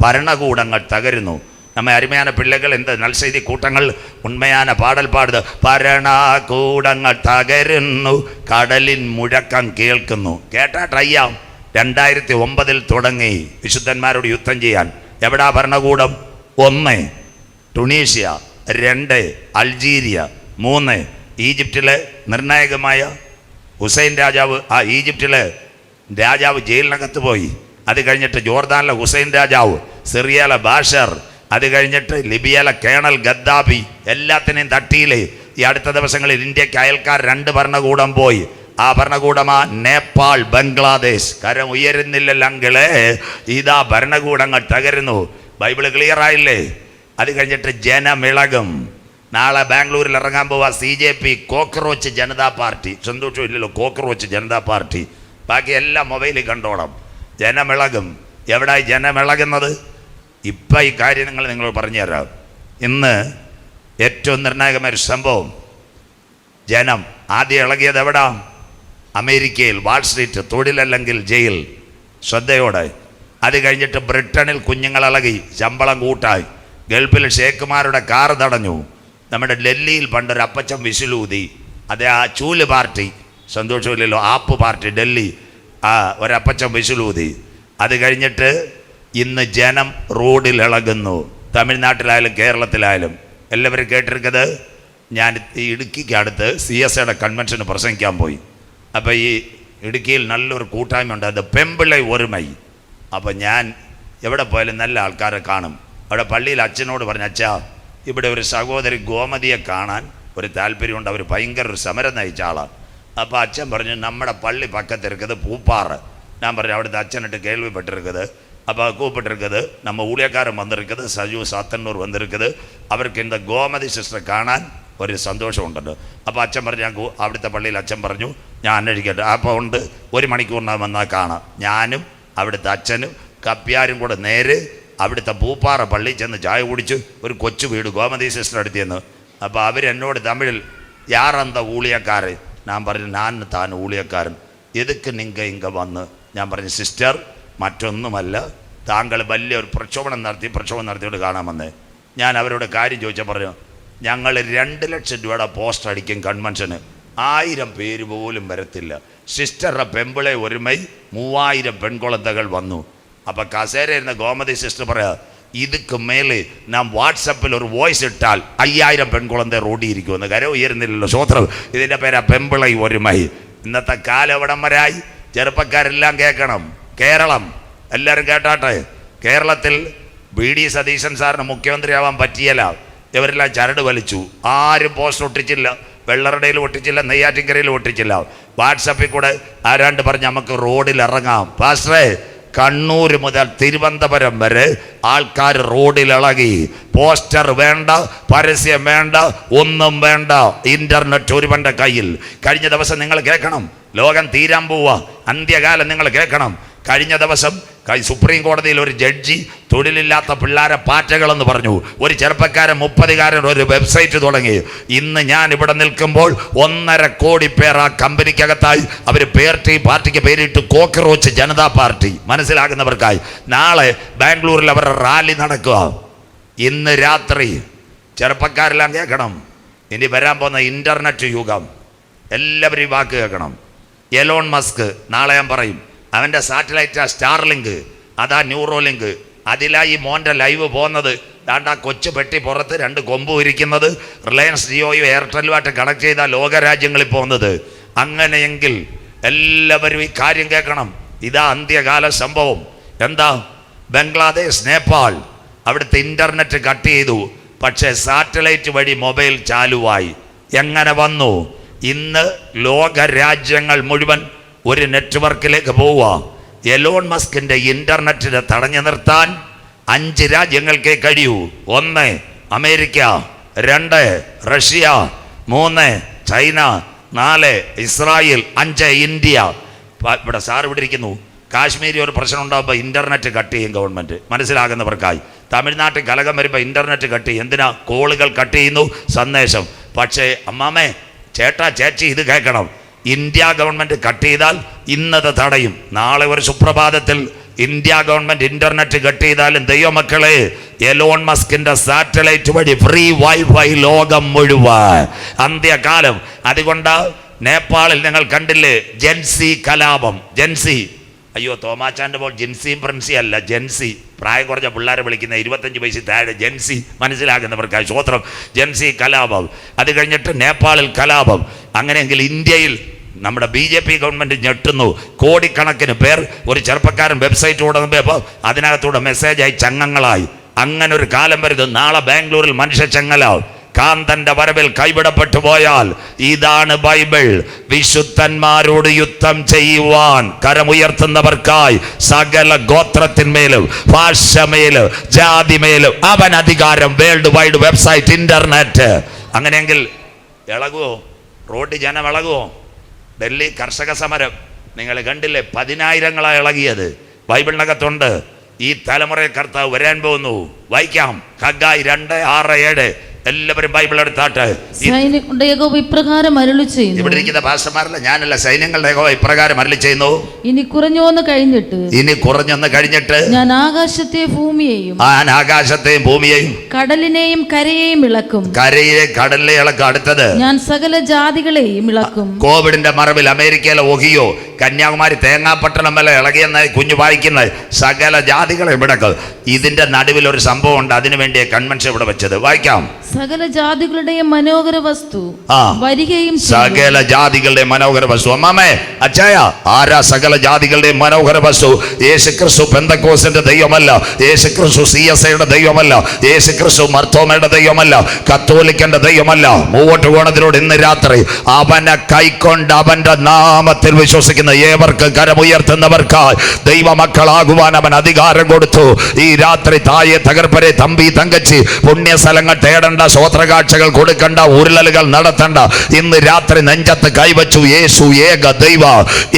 ഭരണകൂടങ്ങൾ തകരുന്നു. നമ്മെ അരുമயான പിള്ളകൾ എന്ത് നൽസെയ്തി കൂട്ടങ്ങൾ ഉണ്മயான പാടൽ പാടുത്. ഭരണകൂടങ്ങൾ തകരുന്നു, കടലിൻ മുഴക്കം കേൾക്കുന്നു. കേട്ടാ ട്രയ്യാം. 2009 തുടങ്ങി വിശുദ്ധന്മാരോട് യുദ്ധം ചെയ്യാൻ. എവിടാ ഭരണകൂടം? 1 ടുണീഷ്യ, 2 അൾജീരിയ, 3 ഈജിപ്തിലെ നിർണായകമായ ഹുസൈൻ രാജാവ്. ഈജിപ്തിലെ രാജാവ് ജയിലിനകത്ത് പോയി. അത് കഴിഞ്ഞിട്ട് ജോർദാനിലെ ഹുസൈൻ രാജാവ്, സിറിയയിലെ ബാഷർ, അത് കഴിഞ്ഞിട്ട് ലിബിയയിലെ കേണൽ ഗദ്ദാഫി. എല്ലാത്തിനെയും തട്ടിയില്ലേ. ഈ അടുത്ത ദിവസങ്ങളിൽ ഇന്ത്യക്ക് അയൽക്കാർ 2 ഭരണകൂടം പോയി. ആ ഭരണകൂടമാ നേപ്പാൾ, ബംഗ്ലാദേശ്. കരം ഉയരുന്നില്ലല്ലോ അങ്കിളെ. ഇതാ ഭരണകൂടങ്ങൾ തകരുന്നു. ബൈബിള് ക്ലിയർ ആയില്ലേ? അത് കഴിഞ്ഞിട്ട് ജനമിളകും. നാളെ ബാംഗ്ലൂരിൽ ഇറങ്ങാൻ പോവാ CJP കോക്രോച്ച് ജനതാ പാർട്ടി. സന്തോഷം ഇല്ലല്ലോ, കോക്രോച്ച് ജനതാ പാർട്ടി. ബാക്കി എല്ലാം മൊബൈലിൽ കണ്ടോളാം. ജനമിളകും. എവിടായി ജനമിളകുന്നത്? ഇപ്പം ഈ കാര്യം നിങ്ങൾ പറഞ്ഞു തരാം. ഇന്ന് ഏറ്റവും നിർണായകമായ ഒരു സംഭവം, ജനം ആദ്യം ഇളകിയത് എവിടാ? അമേരിക്കയിൽ വാൾ സ്ട്രീറ്റ്, തൊഴിലല്ലെങ്കിൽ ജയിൽ. ശ്രദ്ധയോടെ. അത് കഴിഞ്ഞിട്ട് ബ്രിട്ടനിൽ കുഞ്ഞുങ്ങൾ ഇളകി, ശമ്പളം കൂട്ടായി. ഗൾഫിൽ ഷേഖുമാരുടെ കാർ തടഞ്ഞു. നമ്മുടെ ഡൽഹിയിൽ പണ്ടൊരു അപ്പച്ചൻ വിസിലൂതി, അത് ആ ചൂല് പാർട്ടി, സന്തോഷമില്ലല്ലോ, ആപ്പ് പാർട്ടി ഡൽഹി, ഒരപ്പച്ചൻ വിസിലൂതി. അത് കഴിഞ്ഞിട്ട് ഇന്ന് ജനം റോഡിൽ ഇളകുന്നു. തമിഴ്നാട്ടിലായാലും കേരളത്തിലായാലും എല്ലാവരും കേട്ടിരിക്കുന്നത്. ഞാൻ ഈ ഇടുക്കിക്ക് അടുത്ത് CSIയുടെ കൺവെൻഷന് പ്രസംഗിക്കാൻ പോയി. അപ്പോൾ ഈ ഇടുക്കിയിൽ നല്ലൊരു കൂട്ടായ്മ ഉണ്ട്, അത് പെമ്പിളൈ ഒരുമൈ. അപ്പോൾ ഞാൻ എവിടെ പോയാലും നല്ല ആൾക്കാരെ കാണും. അവിടെ പള്ളിയിൽ അച്ഛനോട് പറഞ്ഞു, അച്ഛാ ഇവിടെ ഒരു സഹോദരി ഗോമതിയെ കാണാൻ ഒരു താല്പര്യമുണ്ട്, അവർ ഭയങ്കര ഒരു സമരം നയിച്ച ആളാണ്. അപ്പോൾ അച്ഛൻ പറഞ്ഞു, നമ്മുടെ പള്ളി പക്കത്തിരിക്കുന്നത് പൂപ്പാറ്. ഞാൻ പറഞ്ഞു, അവിടുത്തെ അച്ഛനിട്ട് കേൾവിപ്പെട്ടിരിക്കുന്നത്. அப்போ கூப்பிட்டுருக்குது, நம்ம ஊழியக்காரன் வந்திருக்குது, சஜு சாத்தன்னூர் வந்திருக்குது, அவருக்கு இந்த கோமதி സിസ്റ്റർ കാണാൻ ഒരു സന്തോഷമുണ്ടല്ലോ. അപ്പോൾ അച്ഛൻ പറഞ്ഞു, ഞാൻ അവിടുത്തെ പള്ളിയിൽ അച്ഛൻ പറഞ്ഞു ഞാൻ അന്വേഷിക്കട്ടെ. അപ്പോൾ ഉണ്ട്, 1 മണിക്കൂറിനകം വന്നാൽ കാണാം. ഞാനും അവിടുത്തെ അച്ഛനും കപ്പ്യാരും കൂടെ നേരെ അവിടുത്തെ പൂപ്പാറ പള്ളി ചെന്ന് ചായ കുടിച്ച് ഒരു കൊച്ചു വീട് ഗോമതി സിസ്റ്റർ അടുത്തിയെന്ന്. അപ്പോൾ അവരെന്നോട് തമിഴിൽ യാറന്ത ഊളിയക്കാരൻ, ഞാൻ പറഞ്ഞു ഞാൻ താൻ ഊളിയക്കാരൻ, എതുക്ക് നിങ്ങൾ ഇങ്ങ വന്ന്. ഞാൻ പറഞ്ഞു, സിസ്റ്റർ മറ്റൊന്നുമല്ല, താങ്കൾ വലിയൊരു പ്രക്ഷോഭണം നടത്തിയോട് കാണാൻ വന്നേ. ഞാൻ അവരോട് കാര്യം ചോദിച്ചാൽ പറഞ്ഞു, ഞങ്ങൾ 2 ലക്ഷം രൂപയുടെ പോസ്റ്റ് അടിക്കും കൺവെൻഷന്, 1000 പേര് പോലും വരത്തില്ല. സിസ്റ്ററുടെ പെമ്പിളെ ഒരുമൈ 3000 പെൺകുളത്തകൾ വന്നു. അപ്പം കസേര ഇരുന്ന ഗോമതി സിസ്റ്റർ പറയാ, ഇതുക്ക് മേലെ നാം വാട്സപ്പിൽ ഒരു വോയിസ് ഇട്ടാൽ 5000 പെൺകുളത്തെ റോഡിയിരിക്കുമെന്ന്. കരം ഉയരുന്നില്ലല്ലോ, സ്വോത്രം. ഇതിൻ്റെ പേരാ പെമ്പിളൈ ഒരുമൈ. ഇന്നത്തെ കാലം എവിടം വരായി? ചെറുപ്പക്കാരെല്ലാം കേൾക്കണം. കേരളം എല്ലാവരും കേട്ടാട്ടെ. കേരളത്തിൽ BD സതീശൻ സാറിന് മുഖ്യമന്ത്രിയാവാൻ പറ്റിയല്ല. ഇവരെല്ലാം ചരട് വലിച്ചു. ആരും പോസ്റ്റ് ഒട്ടിച്ചില്ല, വെള്ളറടയിൽ ഒട്ടിച്ചില്ല, നെയ്യാറ്റിൻകരയിൽ ഒട്ടിച്ചില്ല. വാട്സപ്പിൽ കൂടെ ആരാണ്ട് പറഞ്ഞ് നമുക്ക് റോഡിൽ ഇറങ്ങാം. പാസ്റ്ററേ, കണ്ണൂർ മുതൽ തിരുവനന്തപുരം വരെ ആൾക്കാർ റോഡിലിളകി. പോസ്റ്റർ വേണ്ട, പരസ്യം വേണ്ട, ഒന്നും വേണ്ട, ഇന്റർനെറ്റ് ഒരുവന്റെ കയ്യിൽ. കഴിഞ്ഞ ദിവസം നിങ്ങൾ കേൾക്കണം, ലോകം തീരാൻ പോവാ, അന്ത്യകാലം നിങ്ങൾ കേൾക്കണം. കഴിഞ്ഞ ദിവസം സുപ്രീം കോടതിയിൽ ഒരു ജഡ്ജി തൊഴിലില്ലാത്ത പിള്ളേരെ പാറ്റകളെന്ന് പറഞ്ഞു. ഒരു ചെറുപ്പക്കാരൻ 30കാരൻ ഒരു വെബ്സൈറ്റ് തുടങ്ങി. ഇന്ന് ഞാൻ ഇവിടെ നിൽക്കുമ്പോൾ 1.5 കോടി പേർ ആ കമ്പനിക്കകത്തായി. അവർ പാർട്ടിക്ക് പേരിട്ട് കോക്രോച്ച് ജനതാ പാർട്ടി. മനസ്സിലാകുന്നവർക്കായി നാളെ ബാംഗ്ലൂരിൽ അവരുടെ റാലി നടക്കുക. ഇന്ന് രാത്രി ചെറുപ്പക്കാരെല്ലാം കേൾക്കണം, ഇനി വരാൻ പോകുന്ന ഇന്റർനെറ്റ് യുഗം. എല്ലാവരും ഈ വാക്ക് കേൾക്കണം. എലോൺ മസ്ക്, നാളെ ഞാൻ പറയും, അവൻ്റെ സാറ്റലൈറ്റാ സ്റ്റാർലിങ്ക്, അതാ ന്യൂറോലിങ്ക്. അതിലായി മോൻ്റെ ലൈവ് പോകുന്നത്. ദാണ്ടാ കൊച്ചു പെട്ടി പുറത്ത് 2 കൊമ്പ് ഇരിക്കുന്നത്. റിലയൻസ് ജിയോയും എയർടെലുമായിട്ട് കണക്ട് ചെയ്ത ലോകരാജ്യങ്ങളിൽ പോകുന്നത്. അങ്ങനെയെങ്കിൽ എല്ലാവരും ഈ കാര്യം കേൾക്കണം. ഇതാ അന്ത്യകാല സംഭവം. എന്താ? ബംഗ്ലാദേശ്, നേപ്പാൾ അവിടുത്തെ ഇന്റർനെറ്റ് കട്ട് ചെയ്തു. പക്ഷേ സാറ്റലൈറ്റ് വഴി മൊബൈൽ ചാലുവായി. എങ്ങനെ വന്നു? ഇന്ന് ലോകരാജ്യങ്ങൾ മുഴുവൻ ഒരു നെറ്റ്വർക്കിലേക്ക് പോവുക. എലോൺ മസ്കിന്റെ ഇന്റർനെറ്റിനെ തടഞ്ഞു നിർത്താൻ 5 രാജ്യങ്ങൾക്കേ കഴിയൂ. 1 America, 2 Russia, 3 China, 4 Israel, 5 India. ഇവിടെ സാർ ഇവിടെ ഇരിക്കുന്നു. കാശ്മീരി ഒരു പ്രശ്നം ഉണ്ടാകുമ്പോൾ ഇന്റർനെറ്റ് കട്ട് ചെയ്യും ഗവൺമെന്റ്. മനസ്സിലാകുന്നവർക്കായി. തമിഴ്നാട്ടിൽ കലകം വരുമ്പോൾ ഇന്റർനെറ്റ് കട്ട് ചെയ്യും. എന്തിനാ? കോളുകൾ കട്ട് ചെയ്യുന്നു, സന്ദേശം. പക്ഷേ അമ്മാമേ, ചേട്ടാ, ചേച്ചി, ഇത് കേൾക്കണം. ഇന്ത്യ ഗവൺമെന്റ് കട്ട് ചെയ്താൽ ഇന്നത് തടയും. നാളെ ഒരു സുപ്രഭാതത്തിൽ ഇന്ത്യ ഗവൺമെന്റ് ഇന്റർനെറ്റ് കട്ട് ചെയ്താലും ദൈവമക്കളെ, എലോൺ മസ്കിന്റെ സാറ്റലൈറ്റ് വഴി ഫ്രീ വൈഫൈ ലോകം മുഴുവൻ. അന്ത്യകാലം. അതുകൊണ്ട് നേപ്പാളിൽ നിങ്ങൾ കണ്ടില്ലേ ജെൻസി കലാപം? ജെൻസി, അയ്യോ തോമാച്ചാൻ്റെ പോൽ ജിൻസി പ്രിൻസി അല്ല, ജെൻസി. പ്രായം കുറഞ്ഞ പിള്ളേരെ വിളിക്കുന്ന 25 വയസ്സിൽ താഴെ ജെൻസി. മനസ്സിലാകുന്നവർക്കായി സ്വോത്രം. ജെൻസി കലാപം. അത് കഴിഞ്ഞിട്ട് നേപ്പാളിൽ കലാപം. അങ്ങനെയെങ്കിൽ ഇന്ത്യയിൽ നമ്മുടെ BJP ഗവൺമെന്റ് ഞെട്ടുന്നു. കോടിക്കണക്കിന് പേർ ഒരു ചെറുപ്പക്കാരൻ വെബ്സൈറ്റ് തുടങ്ങുമ്പോൾ അതിനകത്തൂടെ മെസ്സേജായി ചങ്ങങ്ങളായി. അങ്ങനെ ഒരു കാലം വരുന്നത്. നാളെ ബാംഗ്ലൂരിൽ മനുഷ്യ ചങ്ങലാവും. കാന്തന്റെ വരവിൽ കൈവിടപ്പെട്ടു പോയാൽ ഇതാണ് ബൈബിൾ. വിശുദ്ധന്മാരോട് യുദ്ധം ചെയ്യുവാൻ കരമുയർത്തുന്നവർക്കായി സകല ഗോത്രത്തിന്മേലും ഭാഷമേലും ജാതിമേലും അവൻ അധികാരം. World wide website, internet. അങ്ങനെയെങ്കിൽ ഇളകുമോ? റോഡ് ജനം ഇളകുമോ? ഡൽഹി കർഷക സമരം നിങ്ങൾ കണ്ടില്ലേ? 10,000-ങ്ങളാണ് ഇളകിയത്. ബൈബിളിനകത്തുണ്ട്. ഈ തലമുറയെ കർത്താവ് വരാൻ പോകുന്നു. വായിക്കാം. ഹഗ്ഗായി 2:6-7. എല്ലാവരും ബൈബിൾ എടുത്താട്ട്. സൈന്യങ്ങളുടെ യഹോവ ഇപ്രകാരം അരുളി ചെയ്യുന്നു. ഇവിടെ ഇരിക്കുന്ന പാസ്റ്റർമാരല്ല, ഞാനല്ല. സൈന്യങ്ങളുടെ യഹോവ ഇപ്രകാരം അരുളി ചെയ്യുന്നു. ഇനി കുറഞ്ഞൊന്ന് കഴിഞ്ഞിട്ട് ഞാൻ ആകാശത്തെയും ഭൂമിയെയും കടലിനെയും കരയെയും ഇളക്കും. കടലിനെ ഇളക്കും. അടുത്തത് ഞാൻ സകല ജാതികളെയും ഇളക്കും. കോവിഡിന്റെ മറവിൽ അമേരിക്കയിലെ ഒഹിയോ, കന്യാകുമാരി, തേങ്ങാപ്പട്ടണം വല്ല ഇളകിയെന്ന് കുഞ്ഞു വായിക്കുന്നത്. സകല ജാതികളെ ഇവിടക്ക്. ഇതിന്റെ നടുവിൽ ഒരു സംഭവം ഉണ്ട്. അതിനുവേണ്ടി കൺവെൻഷൻ ഇവിടെ വെച്ചത്. വായിക്കാം. സകല ജാതികളുടെയും മനോഹര വസ്തു വരികയും സകല ജാതികളുടെ മനോഹര വസ്തു. അമ്മാമേ, അച്ചായ, ആരാ സകല ജാതികളുടെ മനോഹര വസ്തു? യേശുക്രിസ്തു പെന്തക്കോസിന്റെ ദൈവമല്ല. യേശുക്രിസ്തു CSIയുടെ ദൈവമല്ല. യേശുക്രിസ്തു മർത്തോമയുടെ ദൈവമല്ല. കത്തോലിക്കന്റെ ദൈവമല്ല. മൂവോട്ടുകോണത്തിലൂടെ ഇന്ന് രാത്രി അവനെ കൈക്കൊണ്ട് അവന്റെ നാമത്തിൽ വിശ്വസിക്കുന്ന ഏവർക്ക് കരമുയർത്തുന്നവർക്കായി ദൈവമക്കളാകുവാൻ അവൻ അധികാരം കൊടുത്തു. ഈ രാത്രി തായെ, തകർപ്പരെ, തമ്പി, തങ്കച്ചി, പുണ്യസ്ഥലങ്ങൾ തേടേണ്ട, സ്വോത്രകാഴ്ചകൾ കൊടുക്കണ്ട, ഉരുളലുകൾ നടത്തണ്ട. ഇന്ന് രാത്രി നെഞ്ചത്ത് കൈവച്ചു. യേശു ഏക ദൈവ,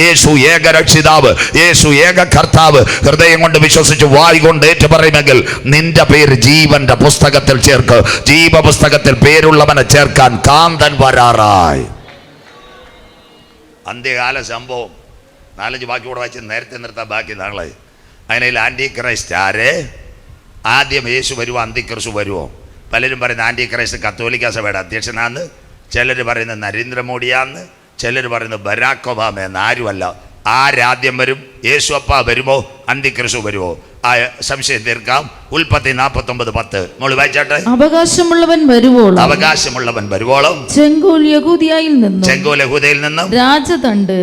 യേശു ഏക രക്ഷിതാവ്, യേശു ഏക കർത്താവ്. ഹൃദയം കൊണ്ട് വിശ്വസിച്ച് വായി കൊണ്ട് ഏറ്റുപറയുമെങ്കിൽ നിന്റെ പേര് ജീവന്റെ പുസ്തകത്തിൽ ചേർക്ക്. ജീവപുസ്തകത്തിൽ പേരുള്ളവനെ ചേർക്കാൻ കാന്തൻ വരാറായി. അന്ത്യകാല സംഭവം 4-5 ബാക്കി കൂടെ വായിച്ച് നേരത്തെ നിർത്താൻ ബാക്കി നാളെ. അതിനിൽ ആൻറ്റി ക്രൈസ്റ്റ് ആര്? ആദ്യം യേശു വരുമോ അന്തിക്രിസ്തു വരുമോ? പലരും പറയുന്നത് ആൻറ്റി ക്രൈസ്റ്റ് കത്തോലിക്ക സഭയുടെ അധ്യക്ഷനാന്ന്, ചിലർ പറയുന്നത് നരേന്ദ്രമോദിയാന്ന്, ചിലർ പറയുന്നത് ബരാക് ഒബാമ എന്ന്. ആരുമല്ല. ആരാദ്യം വരും? യേശു അപ്പ വരുമോ അന്തിക്രിസ്തു വരുമോ? ആ സംശയം തീർക്കാം. ഉൽപ്പത്തി 49:10 മോള് വായിച്ചാട്ടെ. അവകാശമുള്ളവൻ വരുവോളം ചെങ്കോൽ യഹൂദയിൽ നിന്നും രാജദണ്ഡ്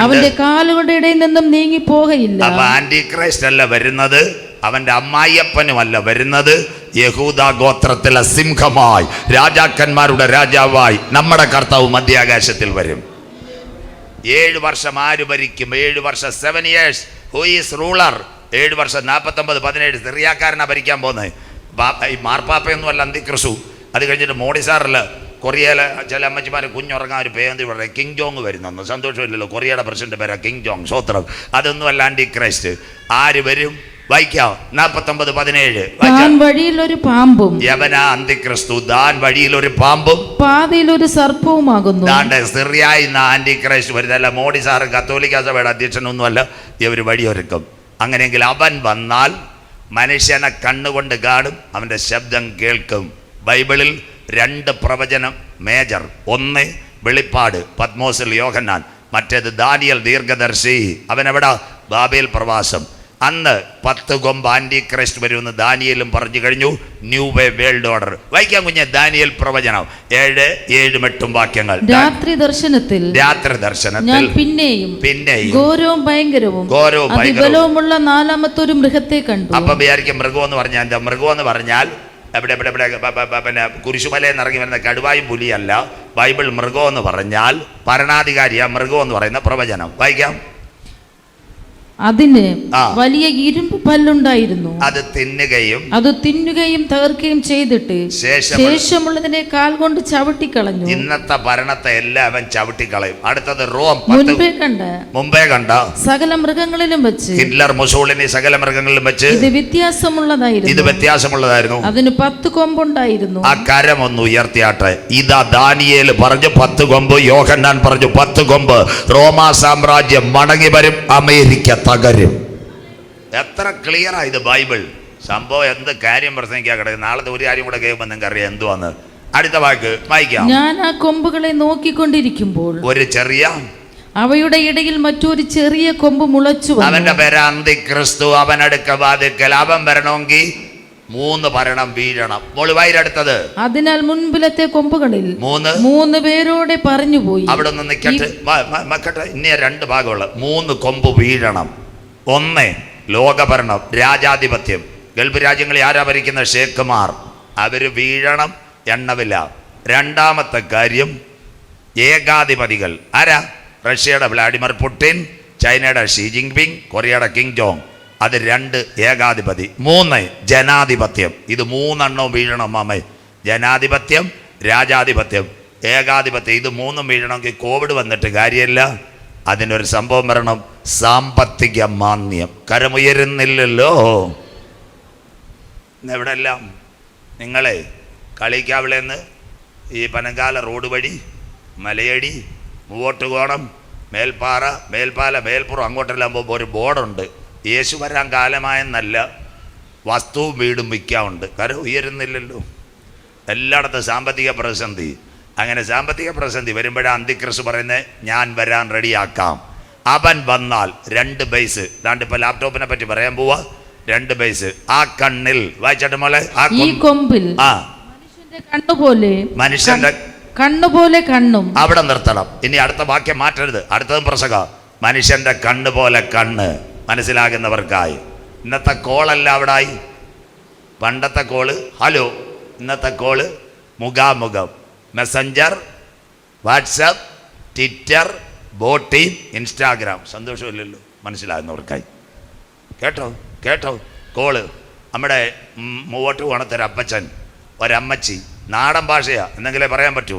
അവന്റെ കാലുകളുടെ ഇടയിൽ നിന്നും നീങ്ങി പോകയില്ല. അപ്പൊ ആന്റി ക്രൈസ്റ്റ് അല്ല വരുന്നത്, അവന്റെ അമ്മായിയപ്പനുമല്ല വരുന്നത്, യഹൂദ ഗോത്രത്തിലെ സിംഹമായി, രാജാക്കന്മാരുടെ രാജാവായി നമ്മുടെ കർത്താവ് മധ്യാകാശത്തിൽ വരും. 7 വർഷം ആര് ഭരിക്കും? 7 വർഷം 7 years. Who is ruler? 7 വർഷം 49-17 സിറിയാക്കാരനാ ഭരിക്കാൻ പോകുന്നത്. ഈ മാർപ്പാപ്പയൊന്നും അല്ല അന്തിക്രിസ്തു. അത് കഴിഞ്ഞിട്ട് മോഡി സാറല്ല, കൊറിയയിലെ ചില അമ്മച്ചിമാർ കുഞ്ഞുറങ്ങാൻ ഒരു പേര് പറയുക കിങ് ജോങ് വരുന്നു. സന്തോഷമില്ലല്ലോ, കൊറിയയുടെ പ്രസിഡന്റ് പേരാ കിങ് ജോങ്. സ്വോത്രം. അതൊന്നും അല്ല ആന്റി ക്രൈസ്റ്റ്. ആര് വരും? വായിക്കാം. 49:17. താൻ വഴിയിൽ ഒരു പാമ്പും. യവനാ അന്തിക്രിസ്തു. താൻ വഴിയിൽ ഒരു പാമ്പും പാതയിൽ ഒരു സർപ്പവുമാകുന്നു. സിറിയായി ആന്റി ക്രൈസ്റ്റ് വരുന്നല്ല. മോഡി സാറ് കത്തോലിക്ക സഭയുടെ അധ്യക്ഷനൊന്നും അല്ല. ഇവർ വഴിയൊരുക്കും. അങ്ങനെയെങ്കിൽ അവൻ വന്നാൽ മനുഷ്യനെ കണ്ണുകൊണ്ട് കാണും, അവൻ്റെ ശബ്ദം കേൾക്കും. ബൈബിളിൽ 2 പ്രവചനം മേജർ. ഒന്ന് വെളിപ്പാട്, പത്മോസിൽ യോഹന്നാൻ. മറ്റേത് ദാനിയേൽ ദീർഘദർശി. അവനെവിടാ? ബാബേൽ പ്രവാസം. അന്ന് 10 കൊമ്പ് ആന്റി ക്രൈസ്റ്റ് വരുമെന്ന് ദാനിയേലും പറഞ്ഞു കഴിഞ്ഞു. ന്യൂ വേ വേൾഡ് ഓർഡർ. വായിക്കാൻ കുഞ്ഞ് ദാനിയേൽ പ്രവചനം 7, 7, 8 വാക്യങ്ങൾ. രാത്രി ദർശനത്തിൽ ഞാൻ പിന്നെയും ഘോരവും ഭയങ്കരവും ബലവുമുള്ള 4ാമത്തെ ഒരു മൃഗത്തെ കണ്ടു. അപ്പൊ വിചാരിക്കും മൃഗം എന്ന് പറഞ്ഞാൽ എന്താ? മൃഗം എന്ന് പറഞ്ഞാൽ എവിടെ പിന്നെ കുരിശുമലയിൽ നിന്ന് ഇറങ്ങി വരുന്ന കടുവായും പുലിയല്ല. ബൈബിൾ മൃഗം എന്ന് പറഞ്ഞാൽ ഭരണാധികാരിയാ മൃഗം എന്ന് പറയുന്ന പ്രവചനം. വായിക്കാം. അതിന് വലിയ ഇരുമ്പ് പല്ലുണ്ടായിരുന്നു. അത് തിന്നുകയും തകർക്കുകയും ചെയ്തിട്ട് ശേഷമുള്ളതിനെ കാൽ കൊണ്ട് ചവിട്ടിക്കളഞ്ഞു. ഇന്നത്തെ ഭരണത്തെ എല്ലാം അവൻ ചവിട്ടിക്കളയും. അടുത്തത് റോം. മുമ്പേ കണ്ട സകല മൃഗങ്ങളിലും വെച്ച് ഹിറ്റ്ലർ, മുസോളിനി സകല മൃഗങ്ങളിലും വെച്ച് ഇത് വ്യത്യാസമുള്ളതായിരുന്നു. അതിന് 10 കൊമ്പുണ്ടായിരുന്നു. ആ കരം ഒന്ന് ഉയർത്തിയാട്ടെ. ഇതാ ദാനിയേൽ പറഞ്ഞു 10 കൊമ്പ്, യോഹന്നാൻ പറഞ്ഞു 10 കൊമ്പ്. റോമാ സാമ്രാജ്യം മടങ്ങി വരും, അമേരിക്ക തകരും. എത്ര ക്ലിയറാ ഇത് ബൈബിൾ സംഭവം. എന്ത് കാര്യം പ്രസംഗിക്കാൻ കിടക്കും. നാളത്തെ ഒരു കാര്യം കൂടെ കേൾക്കുമ്പോൾ നിങ്ങൾക്ക് അറിയാം എന്തുവാന്ന്. അടുത്ത വാക്ക് വായിക്കാം. ഞാൻ ആ കൊമ്പുകളെ നോക്കിക്കൊണ്ടിരിക്കുമ്പോൾ ഒരു ചെറിയ അവയുടെ ഇടയിൽ മറ്റൊരു ചെറിയ കൊമ്പ് മുളച്ചു. അവന്റെ പേര് അന്തിക്രിസ്തു. അവനടുക്ക വാതിക്കൽ. അവൻ വരണമെങ്കിൽ 3 ഭരണം വീഴണം. അടുത്തത്. അതിനാൽ മുൻപിലത്തെ കൊമ്പുകളിൽ 3 പേരോടെ പറഞ്ഞുപോയി. അവിടെ ഒന്ന് നിൽക്കട്ടെ മക്കട്ടെ. ഇനി 2 ഭാഗമുള്ള 3 കൊമ്പ് വീഴണം. 1 ലോകഭരണം, രാജാധിപത്യം. ഗൾഫ് രാജ്യങ്ങളിൽ ആരാ ഭരിക്കുന്ന? ഷേഖുമാർ. അവര് വീഴണം, എണ്ണവില്ല. 2ാമത്തെ കാര്യം ഏകാധിപതികൾ. ആരാ? റഷ്യയുടെ വ്ളാഡിമിർ പുടിൻ, ചൈനയുടെ ഷീ ജിൻപിങ്, കൊറിയയുടെ കിങ് ജോങ്. അത് 2 ഏകാധിപതി. 3 ജനാധിപത്യം. ഇത് 3 വീഴണം മാമേ. ജനാധിപത്യം, രാജാധിപത്യം, ഏകാധിപത്യം, ഇത് മൂന്നും വീഴണമെങ്കിൽ കോവിഡ് വന്നിട്ട് കാര്യമില്ല. അതിനൊരു സംഭവം വരണം, സാമ്പത്തിക മാന്ദ്യം. കരമുയരുന്നില്ലല്ലോ. ഇന്നെവിടെ എല്ലാം നിങ്ങളെ കളിക്കാവിളേന്ന് ഈ പനങ്കാല റോഡ് വഴി മലയടി മൂവോട്ടുകോണം മേൽപ്പാല മേൽപ്പുറം അങ്ങോട്ടെല്ലാം പോകുമ്പോൾ ഒരു ബോർഡുണ്ട്, യേശു വരാൻ കാലമായെന്നല്ല, വസ്തുവും വീടും വിൽക്കാറുണ്ട്. കര ഉയരുന്നില്ലല്ലോ. എല്ലായിടത്തും സാമ്പത്തിക പ്രതിസന്ധി. അങ്ങനെ സാമ്പത്തിക പ്രതിസന്ധി വരുമ്പോഴാണ് അന്തിക്രിസ്തു പറയുന്നത്, ഞാൻ വരാൻ റെഡിയാക്കാം. അവൻ വന്നാൽ 2 ബേസ്. ഇതാണ്ട് ഇപ്പൊ ലാപ്ടോപ്പിനെ പറ്റി പറയാൻ പോവാ. 2 ബേസ്. ആ കണ്ണിൽ വായിച്ചോട്ടെ മോളെ, ഈ കൊമ്പിൽ മനുഷ്യന്റെ കണ്ണുപോലെ കണ്ണും. അവിടെ നിർത്തണം. ഇനി അടുത്ത വാക്യം മാറ്റരുത്. അടുത്തതും പ്രസംഗ. മനുഷ്യന്റെ കണ്ണ് പോലെ കണ്ണ്. മനസ്സിലാകുന്നവർക്കായി. ഇന്നത്തെ കോളല്ല അവിടെ ആയി. പണ്ടത്തെ കോള് ഹലോ, ഇന്നത്തെ കോള് മുഖാമുഖം. Messenger, WhatsApp, Twitter, boating, Instagram. സന്തോഷമില്ലല്ലോ. മനസ്സിലാകുന്നവർക്കായി. കേട്ടോ കോള്. നമ്മുടെ മൂവോട്ട് കോണത്തൊരു അപ്പച്ചൻ, ഒരമ്മച്ചി, നാടൻ ഭാഷയാ എന്നെങ്കിലേ പറയാൻ പറ്റൂ.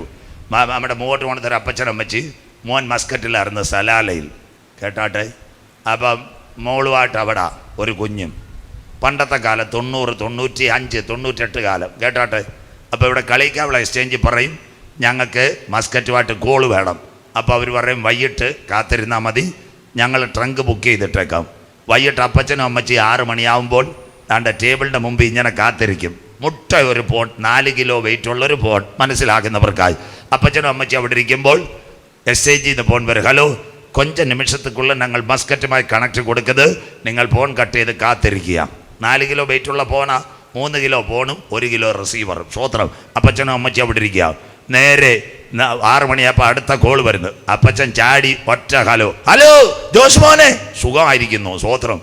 നമ്മുടെ മൂവോട്ട് കോണത്തൊരു അപ്പച്ചൻ, അമ്മച്ചി, മോൻ മസ്കറ്റിലായിരുന്നു, സലാലയിൽ. കേട്ടാട്ടെ. അപ്പം മോളുമായിട്ട് അവിടെ ഒരു കുഞ്ഞും. പണ്ടത്തെ കാലം 90, 95, 98 കാലം. കേട്ടാട്ടെ. അപ്പോൾ ഇവിടെ കളിക്കാവുള്ള എക്സ്ചേഞ്ച് പറയും, ഞങ്ങൾക്ക് മസ്കറ്റുമായിട്ട് കോള് വേണം. അപ്പോൾ അവർ പറയും, വൈകിട്ട് കാത്തിരുന്നാൽ മതി, ഞങ്ങൾ ട്രങ്ക് ബുക്ക് ചെയ്തിട്ടേക്കാം. വൈകിട്ട് അപ്പച്ചനും അമ്മച്ചി 6 മണിയാവുമ്പോൾ താൻ്റെ ടേബിളിൻ്റെ മുമ്പ് ഇങ്ങനെ കാത്തിരിക്കും. മുട്ട ഒരു ഫോൺ, 4 കിലോ വെയിറ്റുള്ളൊരു ഫോൺ. മനസ്സിലാക്കുന്നവർക്കായി. അപ്പച്ചനും അമ്മച്ചി അവിടെ ഇരിക്കുമ്പോൾ എക്സ്ചേഞ്ച് ചെയ്ത് ഫോൺ വരും. ഹലോ, കൊഞ്ച നിമിഷത്തുക്കുള്ള ഞങ്ങൾ മസ്കറ്റുമായി കണക്ട് കൊടുക്കുന്നത്, നിങ്ങൾ ഫോൺ കട്ട് ചെയ്ത് കാത്തിരിക്കുക. 4 കിലോ വെയിറ്റുള്ള ഫോണാ. 3 കിലോ ഫോണും 1 കിലോ റിസീവറും. സ്വോത്രം. അപ്പച്ചനും അമ്മച്ചി അവിടെ ഇരിക്കുക. നേരെ 6 മണിയായപ്പോൾ അടുത്ത കോൾ വരുന്നു. അപ്പച്ചൻ ചാടി ഒറ്റ ഹലോ ജോസ് മോനെ, സുഖമായിരിക്കുന്നു. സ്വോത്രം.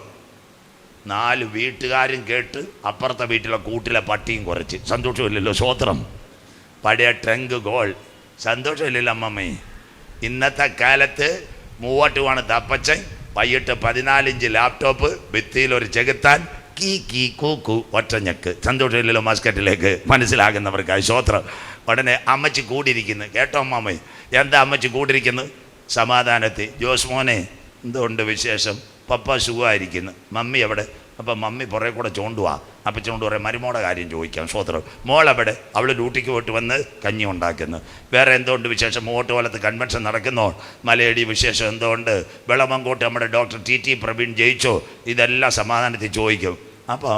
4 വീട്ടുകാരും കേട്ട് അപ്പുറത്തെ വീട്ടിലെ കൂട്ടിലെ പട്ടിയും കുറച്ച്. സന്തോഷമില്ലല്ലോ. സ്വോത്രം. പഴയ ട്രങ്ക് കോൾ. സന്തോഷമില്ലല്ലോ അമ്മമ്മേ. ഇന്നത്തെ കാലത്ത് മൂവോട്ട് വേണം തപ്പച്ചൻ. വൈകിട്ട് 14 ഇഞ്ച് ലാപ്ടോപ്പ്, ഭിത്തിയിലൊരു ചെകുത്താൻ, കീ കൂക്കു, ഒറ്റഞ്ഞക്ക്. സന്തോഷമില്ലല്ലോ മസ്കറ്റിലേക്ക്. മനസ്സിലാകുന്നവർക്കായി. സ്വോത്രം. ഉടനെ അമ്മച്ചി കൂടിയിരിക്കുന്നു. കേട്ടോ അമ്മമ്മേ, എന്താ അമ്മച്ചി കൂടിയിരിക്കുന്നു? സമാധാനത്തിൽ. ജോസ് മോനെ, എന്തുകൊണ്ട് വിശേഷം? പപ്പ സുഖമായിരിക്കുന്നു. മമ്മി എവിടെ? അപ്പം മമ്മി പുറകെ കൂടെ ചോണ്ടുവാ. അപ്പച്ചോണ്ട് പറയാം, മരുമോടെ കാര്യം ചോദിക്കാം. സ്വോത്രം. മോളെവിടെ? അവൾ ഡ്യൂട്ടിക്ക് പോയിട്ട് വന്ന് കഞ്ഞി ഉണ്ടാക്കുന്നു. വേറെ എന്തുകൊണ്ട് വിശേഷം? മൂവോട്ട് പോലത്ത് കൺവെൻഷൻ നടക്കുന്നോ? മലയടി വിശേഷം എന്തുകൊണ്ട്? വെളമങ്കോട്ട് നമ്മുടെ ഡോക്ടർ ടി പ്രവീൺ ജയിച്ചോ? ഇതെല്ലാം സമാധാനത്തിൽ ചോദിക്കും. അപ്പോൾ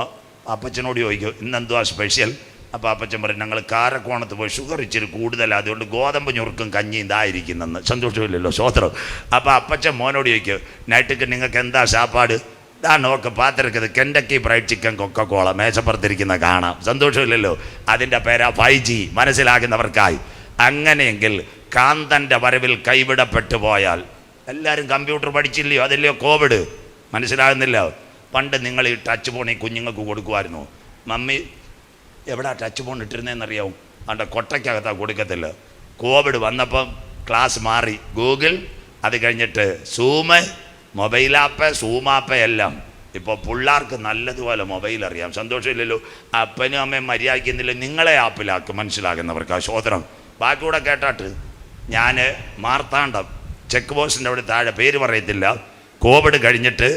അപ്പച്ചനോട് ചോദിക്കും, ഇന്നെന്തുവാ സ്പെഷ്യൽ? അപ്പോൾ അപ്പച്ചൻ പറയും, ഞങ്ങൾ കാരക്കോണത്ത് പോയി ഷുഗർ ഇച്ചിരി കൂടുതലാണ്, അതുകൊണ്ട് ഗോതമ്പ് ഞുറുക്കും കഞ്ഞി ഇതായിരിക്കുന്നെന്ന്. സന്തോഷമില്ലല്ലോ. സ്വോത്രം. അപ്പോൾ അപ്പച്ചൻ മോനോട് ചോദിക്കും, നൈറ്റിക്ക് നിങ്ങൾക്ക് എന്താ സാപ്പാട്? ഇതാ നോക്ക് പാത്തിരിക്കുന്നത്, കെൻഡക്കി ഫ്രൈഡ് ചിക്കൻ, കൊക്കക്കോള മേശപ്പുറത്തിരിക്കുന്ന കാണാം. സന്തോഷമില്ലല്ലോ. അതിൻ്റെ പേരാ 5G. മനസ്സിലാകുന്നവർക്കായി. അങ്ങനെയെങ്കിൽ കാന്തൻ്റെ വരവിൽ കൈവിടപ്പെട്ടു പോയാൽ, എല്ലാവരും കമ്പ്യൂട്ടർ പഠിച്ചില്ലയോ? അതല്ലയോ കോവിഡ്. മനസ്സിലാകുന്നില്ല. പണ്ട് നിങ്ങൾ ഈ ടച്ച് ഫോൺ ഈ കുഞ്ഞുങ്ങൾക്ക് കൊടുക്കുമായിരുന്നു. മമ്മി എവിടാ ടച്ച് ഫോൺ ഇട്ടിരുന്നതെന്നറിയാവും? അവൻ്റെ കൊട്ടയ്ക്കകത്താ കൊടുക്കത്തില്ല. കോവിഡ് വന്നപ്പം ക്ലാസ് മാറി. ഗൂഗിൾ, അത് കഴിഞ്ഞിട്ട് zoom, mobile app, zoom app എല്ലാം. ഇപ്പോൾ പിള്ളേർക്ക് നല്ലതുപോലെ മൊബൈൽ അറിയാം. സന്തോഷമില്ലല്ലോ. അപ്പനും അമ്മയും മര്യാദയ്ക്കുന്നില്ല. നിങ്ങളെ ആപ്പിലാക്കും. മനസ്സിലാകുന്നവർക്ക്. ആ ശോധനം. ബാക്കിയൂടെ കേട്ടാട്ട്. ഞാൻ മാർത്താണ്ഡം ചെക്ക് പോസ്റ്റിൻ്റെ അവിടെ താഴെ, പേര് പറയത്തില്ല, കോവിഡ് കഴിഞ്ഞിട്ട്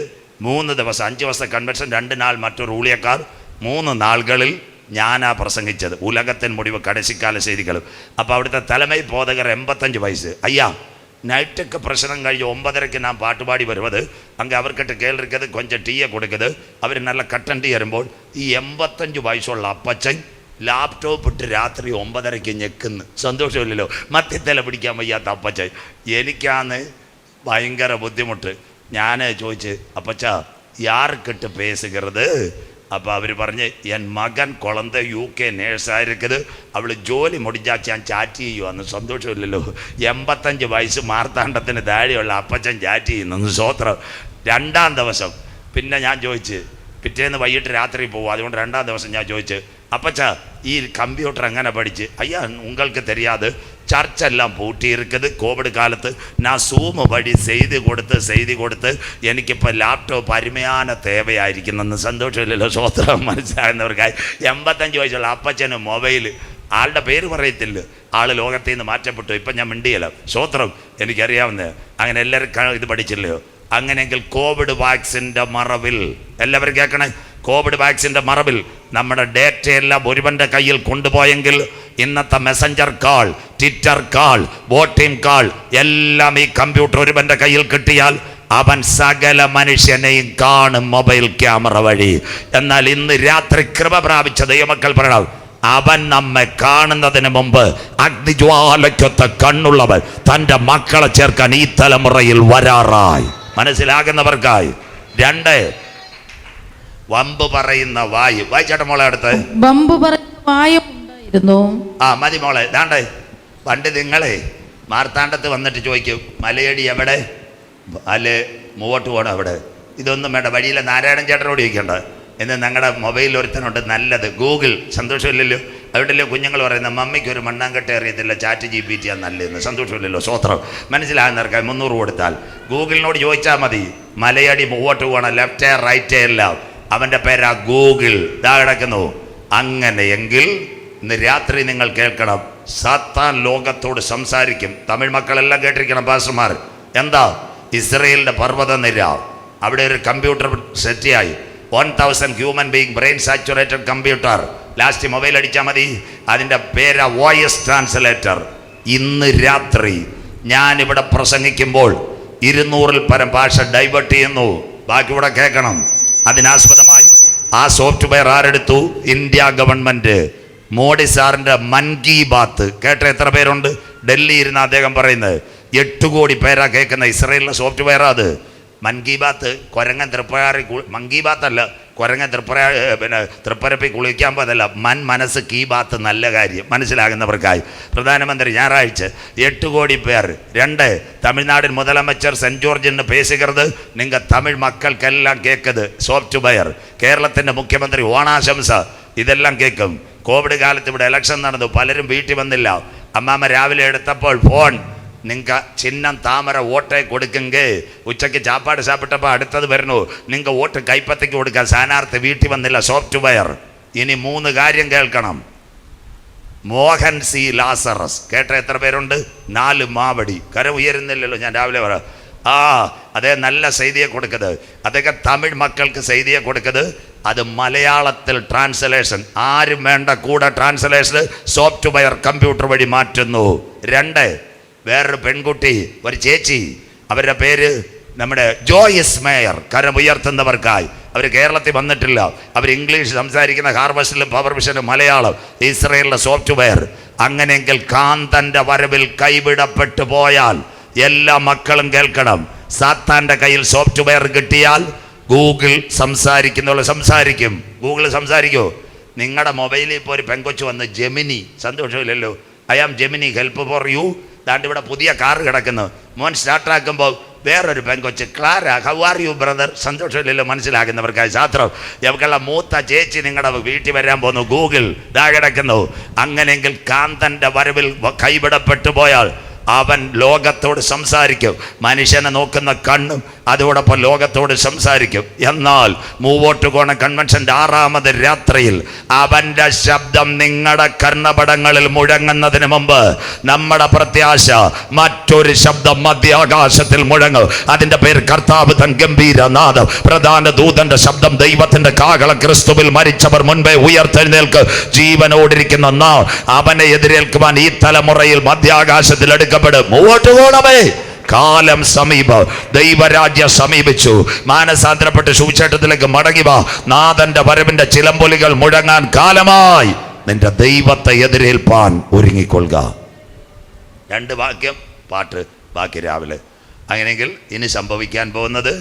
3 ദിവസം 5 ദിവസത്തെ കൺവെൻഷൻ, 2 നാൾ മറ്റൊരു ഊളിയക്കാർ, 3 നാളുകളിൽ ഞാനാ പ്രസംഗിച്ചത്. ഉലകത്തിൻ മുടിവ് കടശിക്കാല ചെയ്തികളും. അപ്പോൾ അവിടുത്തെ തലമൈ ബോധകർ 85 വയസ്സ്. അയ്യാ, നൈറ്റൊക്കെ പ്രശ്നം കഴിഞ്ഞ് 9:30 ഞാൻ പാട്ടുപാടി വരുന്നത്. അങ്ങ് അവർക്കിട്ട് കേൾക്കുന്നത് കൊഞ്ചം ടീയെ കൊടുക്കുന്നത്. അവർ നല്ല കട്ടൻ ടീ വരുമ്പോൾ ഈ 85 വയസ്സുള്ള അപ്പച്ചൻ ലാപ്ടോപ്പ് ഇട്ട് രാത്രി 9:30 ഞെക്കുന്നു. സന്തോഷമില്ലല്ലോ. മധ്യത്തല പിടിക്കാൻ വയ്യാത്ത അപ്പച്ചൻ. എനിക്കാണ് ഭയങ്കര ബുദ്ധിമുട്ട്. ഞാൻ ചോദിച്ച്, അപ്പച്ച യാർക്കിട്ട് പേസുகிறது? അപ്പോൾ അവർ പറഞ്ഞ്, എൻ മകൻ കുളന്ത UK നേഴ്സായിരിക്കുന്നത്, അവൾ ജോലി മുടിച്ചാച്ച് ഞാൻ ചാറ്റ് ചെയ്യുവാന്ന്. സന്തോഷമില്ലല്ലോ. 85 വയസ്സ് മാർത്താണ്ഡത്തിന് താഴെയുള്ള അപ്പച്ചൻ ചാറ്റ് ചെയ്യുന്നു. സ്വോത്രം. 2-ാം ദിവസം പിന്നെ ഞാൻ ചോദിച്ച്, പിറ്റേന്ന് വൈകിട്ട് രാത്രി പോകും. അതുകൊണ്ട് 2-ാം ദിവസം ഞാൻ ചോദിച്ച്, അപ്പച്ച ഈ കമ്പ്യൂട്ടർ എങ്ങനെ പഠിച്ച്? അയ്യാ, ഉങ്ങൾക്ക് தெரியாது, ചർച്ചെല്ലാം പൂട്ടിയിരിക്കുന്നത് കോവിഡ് കാലത്ത്. ഞാൻ സൂം വഴി ചെയ്ത് കൊടുത്ത് എനിക്കിപ്പോൾ ലാപ്ടോപ്പ് അരുമயான தேவைയായിരിക്കുന്നെന്ന്. സന്തോഷമില്ലല്ലോ. സ്വോത്രം. മനസ്സിലാകുന്നവർക്കായി. 85 വയസ്സുള്ള അപ്പച്ചന് മൊബൈൽ. ആളുടെ പേര് പറയത്തില്ല, ആൾ ലോകത്തിൽ നിന്ന് മാറ്റപ്പെട്ടു, ഇപ്പം ഞാൻ മിണ്ടിയല്ല, സ്വോത്രം, എനിക്കറിയാവുന്നത്. അങ്ങനെ എല്ലാവരും ഇത് പഠിച്ചില്ലയോ? അങ്ങനെയെങ്കിൽ കോവിഡ് വാക്സിൻ്റെ മറവിൽ, എല്ലാവരും കേൾക്കണേ, കോവിഡ് വാക്സിൻ്റെ മറവിൽ നമ്മുടെ ഡേറ്റയെല്ലാം ഒരുവൻ്റെ കയ്യിൽ കൊണ്ടുപോയെങ്കിൽ ഇന്നത്തെ Messenger call, Twitter call, voting call എല്ലാം ഈ കമ്പ്യൂട്ടർ ഒരുവൻ്റെ കയ്യിൽ കിട്ടിയാൽ അവൻ സകല മനുഷ്യനെയും കാണും മൊബൈൽ ക്യാമറ വഴി. എന്നാൽ ഇന്ന് രാത്രി കൃപ പ്രാപിച്ച ദൈവമക്കൾ പറയണം, അവൻ നമ്മെ കാണുന്നതിന് മുമ്പ് അഗ്നിജ്വാലയ്ക്കൊത്ത കണ്ണുള്ളവൻ തൻ്റെ മക്കളെ ചേർക്കാൻ ഈ തലമുറയിൽ വരാറായി. മനസ്സിലാകുന്നവർക്കായി. 2, വമ്പ് പറയുന്ന വായു. വായിച്ചാട്ടെ മോളെ അടുത്ത്. വമ്പ് പറയുന്ന വായു ഉണ്ടായിരുന്നു. മതി മോളെ. ദാണ്ടേ പണ്ട് നിങ്ങളെ മാർത്താണ്ഡത്ത് വന്നിട്ട് ചോദിക്കും, മലയടി എവിടെ, അല്ലെ മൂവോട്ട് പോകണം എവിടെ. ഇതൊന്നും വേണ്ട, വഴിയിലെ നാരായണൻ ചേട്ടനോട് ചോദിക്കേണ്ട. എന്ന് ഞങ്ങളുടെ മൊബൈലിൽ ഒരുത്തനുണ്ട് നല്ലത്, ഗൂഗിൾ. സന്തോഷമില്ലല്ലോ? അതുകൊണ്ടല്ലോ കുഞ്ഞുങ്ങൾ പറയുന്നത് മമ്മിക്ക് ഒരു മണ്ണാങ്കട്ട അറിയത്തില്ല, ചാറ്റ് GPT ആണ് നല്ലതെന്ന്. സന്തോഷമില്ലല്ലോ? സ്വോത്രം. മനസ്സിലാകുന്നവർക്കായി 300 കൊടുത്താൽ ഗൂഗിളിനോട് ചോദിച്ചാൽ മതി, മലയടി മൂവോട്ട് പോകണം, ലെഫ്റ്റേ റൈറ്റേ എല്ലാം. അവൻ്റെ പേരാ ഗൂഗിൾ. ഇതാ കിടക്കുന്നു. അങ്ങനെയെങ്കിൽ ഇന്ന് രാത്രി നിങ്ങൾ കേൾക്കണം, സാത്താൻ ലോകത്തോട് സംസാരിക്കും. തമിഴ് മക്കളെല്ലാം കേട്ടിരിക്കണം പാസ്റ്റർമാർ. എന്താ? ഇസ്രയേലിൻ്റെ പർവ്വതനിര, അവിടെ ഒരു കമ്പ്യൂട്ടർ സെറ്റായി. 1000 human being brain saturated computer. Last mobile അടിച്ചാൽ മതി, അതിൻ്റെ പേരാ വോയിസ് ട്രാൻസ്ലേറ്റർ. ഇന്ന് രാത്രി ഞാനിവിടെ പ്രസംഗിക്കുമ്പോൾ 200-ൽ പരം ഭാഷ ഡൈവേർട്ട് ചെയ്യുന്നു. ബാക്കി ഇവിടെ കേൾക്കണം. അതിനാസ്പദമായി ആ സോഫ്റ്റ്വെയർ ആരെടുത്തു? India government. മോഡി സാറിൻ്റെ മൻ കി ബാത്ത് കേട്ട എത്ര പേരുണ്ട്? ഡൽഹി ഇരുന്ന് അദ്ദേഹം പറയുന്നത് 8 കോടി പേരാ കേൾക്കുന്ന ഇസ്രയേലിലെ സോഫ്റ്റ്വെയറാ അത്. മൻ കി ബാത്ത് കുരങ്ങൻ തൃപ്പയാറി, മൻ കി ബാത്തല്ല, കുരങ്ങൻ തൃപ്പരപ്പി കുളിക്കാൻ പോയതല്ല. മനസ്സ് കീ ബാത്ത്, നല്ല കാര്യം. മനസ്സിലാകുന്നവർക്കായി പ്രധാനമന്ത്രി ഞായറാഴ്ച 8 കോടി പേർ. 2, തമിഴ്നാടിൻ முதலமைச்சர் സെൻറ്റ് ജോർജിന് പേശുகிறது. നിങ്ങൾ തമിഴ് മക്കൾക്കെല്ലാം കേൾക്കുന്നത് സോഫ്റ്റ്വെയർ. കേരളത്തിൻ്റെ മുഖ്യമന്ത്രി ഓണാശംസ, ഇതെല്ലാം കേൾക്കും. കോവിഡ് കാലത്ത് ഇവിടെ ഇലക്ഷൻ നടന്നു, പലരും വീട്ടിൽ വന്നില്ല. അമ്മാമ്മ രാവിലെ എടുത്തപ്പോൾ ഫോൺ, നിങ്ങൾക്ക് ചിഹ്നം താമര വോട്ടേ കൊടുക്കെങ്കിൽ ഉച്ചയ്ക്ക് ചാപ്പാട് സാപ്പിട്ടപ്പോൾ അടുത്തത് വരുന്നു, നിങ്ങൾ വോട്ട് കൈപ്പത്തിക്ക് കൊടുക്കാൻ. സ്ഥാനാർത്ഥി വീട്ടിൽ വന്നില്ല, സോഫ്റ്റ്വെയർ. ഇനി 3 കാര്യം കേൾക്കണം. മോഹൻ സി ലാസറസ് കേട്ട എത്ര പേരുണ്ട്? 4 മാവടി. കരം ഉയരുന്നില്ലല്ലോ, ഞാൻ രാവിലെ പറ. അദ്ദേഹം നല്ല ചെയ്തിയെ കൊടുക്കുന്നത്. അദ്ദേഹം തമിഴ് മക്കൾക്ക് ചെയ്തിയെ കൊടുക്കുന്നത്. അത് മലയാളത്തിൽ ട്രാൻസ്ലേഷൻ, ആരും വേണ്ട കൂടെ ട്രാൻസ്ലേഷൻ സോഫ്റ്റ്വെയർ കമ്പ്യൂട്ടർ വഴി മാറ്റുന്നു. 2, വേറൊരു പെൺകുട്ടി, ഒരു ചേച്ചി, അവരുടെ പേര് നമ്മുടെ ജോയിസ് മേയർ. കരം ഉയർത്തുന്നവർക്കായി. അവർ കേരളത്തിൽ വന്നിട്ടില്ല, അവർ ഇംഗ്ലീഷ് സംസാരിക്കുന്ന ഹാർവസ്റ്റിലും പവർ വിഷനും മലയാളം, ഇസ്രയേലിലെ സോഫ്റ്റ്വെയർ. അങ്ങനെയെങ്കിൽ കാന്തൻ്റെ വരവിൽ കൈവിടപ്പെട്ടു പോയാൽ എല്ലാ മക്കളും കേൾക്കണം, സാത്താൻ്റെ കയ്യിൽ സോഫ്റ്റ്വെയർ കിട്ടിയാൽ ഗൂഗിൾ സംസാരിക്കും. ഗൂഗിൾ സംസാരിക്കുമോ? നിങ്ങളുടെ മൊബൈലിൽ ഇപ്പോൾ ഒരു പെങ്കൊച്ചു വന്ന് ജെമിനി, സന്തോഷമില്ലല്ലോ, I am Gemini, help for you. ദാണ്ട് ഇവിടെ പുതിയ കാർ കിടക്കുന്നു. മോൻ സ്റ്റാർട്ടാക്കുമ്പോൾ വേറൊരു പെങ്കൊച്ച്, Clara, how are you brother. സന്തോഷമില്ലല്ലോ? മനസ്സിലാക്കുന്നവർക്കായി ശാസ്ത്രം. ഇവർക്കുള്ള മൂത്ത ചേച്ചി നിങ്ങളുടെ വീട്ടിൽ വരാൻ പോകുന്നു, ഗൂഗിൾ. ദാ കിടക്കുന്നു. അങ്ങനെയെങ്കിൽ കാന്തൻ്റെ വരവിൽ കൈവിടപ്പെട്ടു പോയാൽ അവൻ ലോകത്തോട് സംസാരിക്കും. മനുഷ്യനെ നോക്കുന്ന കണ്ണും അതോടൊപ്പം ലോകത്തോട് സംസാരിക്കും. എന്നാൽ മൂവോട്ടുകോണ കൺവെൻഷൻ്റെ 6ാമത് രാത്രിയിൽ അവൻ്റെ ശബ്ദം നിങ്ങളുടെ കർണപടങ്ങളിൽ മുഴങ്ങുന്നതിന് മുമ്പ് നമ്മുടെ പ്രത്യാശ മറ്റൊരു ശബ്ദം മധ്യാകാശത്തിൽ മുഴങ്ങും. അതിൻ്റെ പേര് കർത്താവ് തൻ ഗംഭീരനാദം. പ്രധാന ദൂതന്റെ ശബ്ദം, ദൈവത്തിന്റെ കാഹള. ക്രിസ്തുവിൽ മരിച്ചവർ മുൻപേ ഉയർത്തെഴുന്നേൽക്ക്. ജീവനോടിരിക്കുന്ന നാം അവനെ എതിരേൽക്കുവാൻ ഈ തലമുറയിൽ മധ്യാകാശത്തിൽ എടുക്കപ്പെടും. മൂവോട്ട് പോണമേ, കാലം സമീപം, ദൈവരാജ്യം സമീപിച്ചു. മാനസാന്തരപ്പെട്ട് സുവിശേഷത്തിലേക്ക് മടങ്ങി വാ. നാഥന്റെ വരവിന്റെ ചിലമ്പൊലികൾ മുഴങ്ങാൻ കാലമായി. നിന്റെ ദൈവത്തെ എതിരേൽപ്പാൻ ഒരുങ്ങിക്കൊള്ളുക. 2 വാക്യം പാട്ട്, ബാക്കി രാവിലെ. അങ്ങനെയെങ്കിൽ ഇനി സംഭവിക്കാൻ പോകുന്നത്,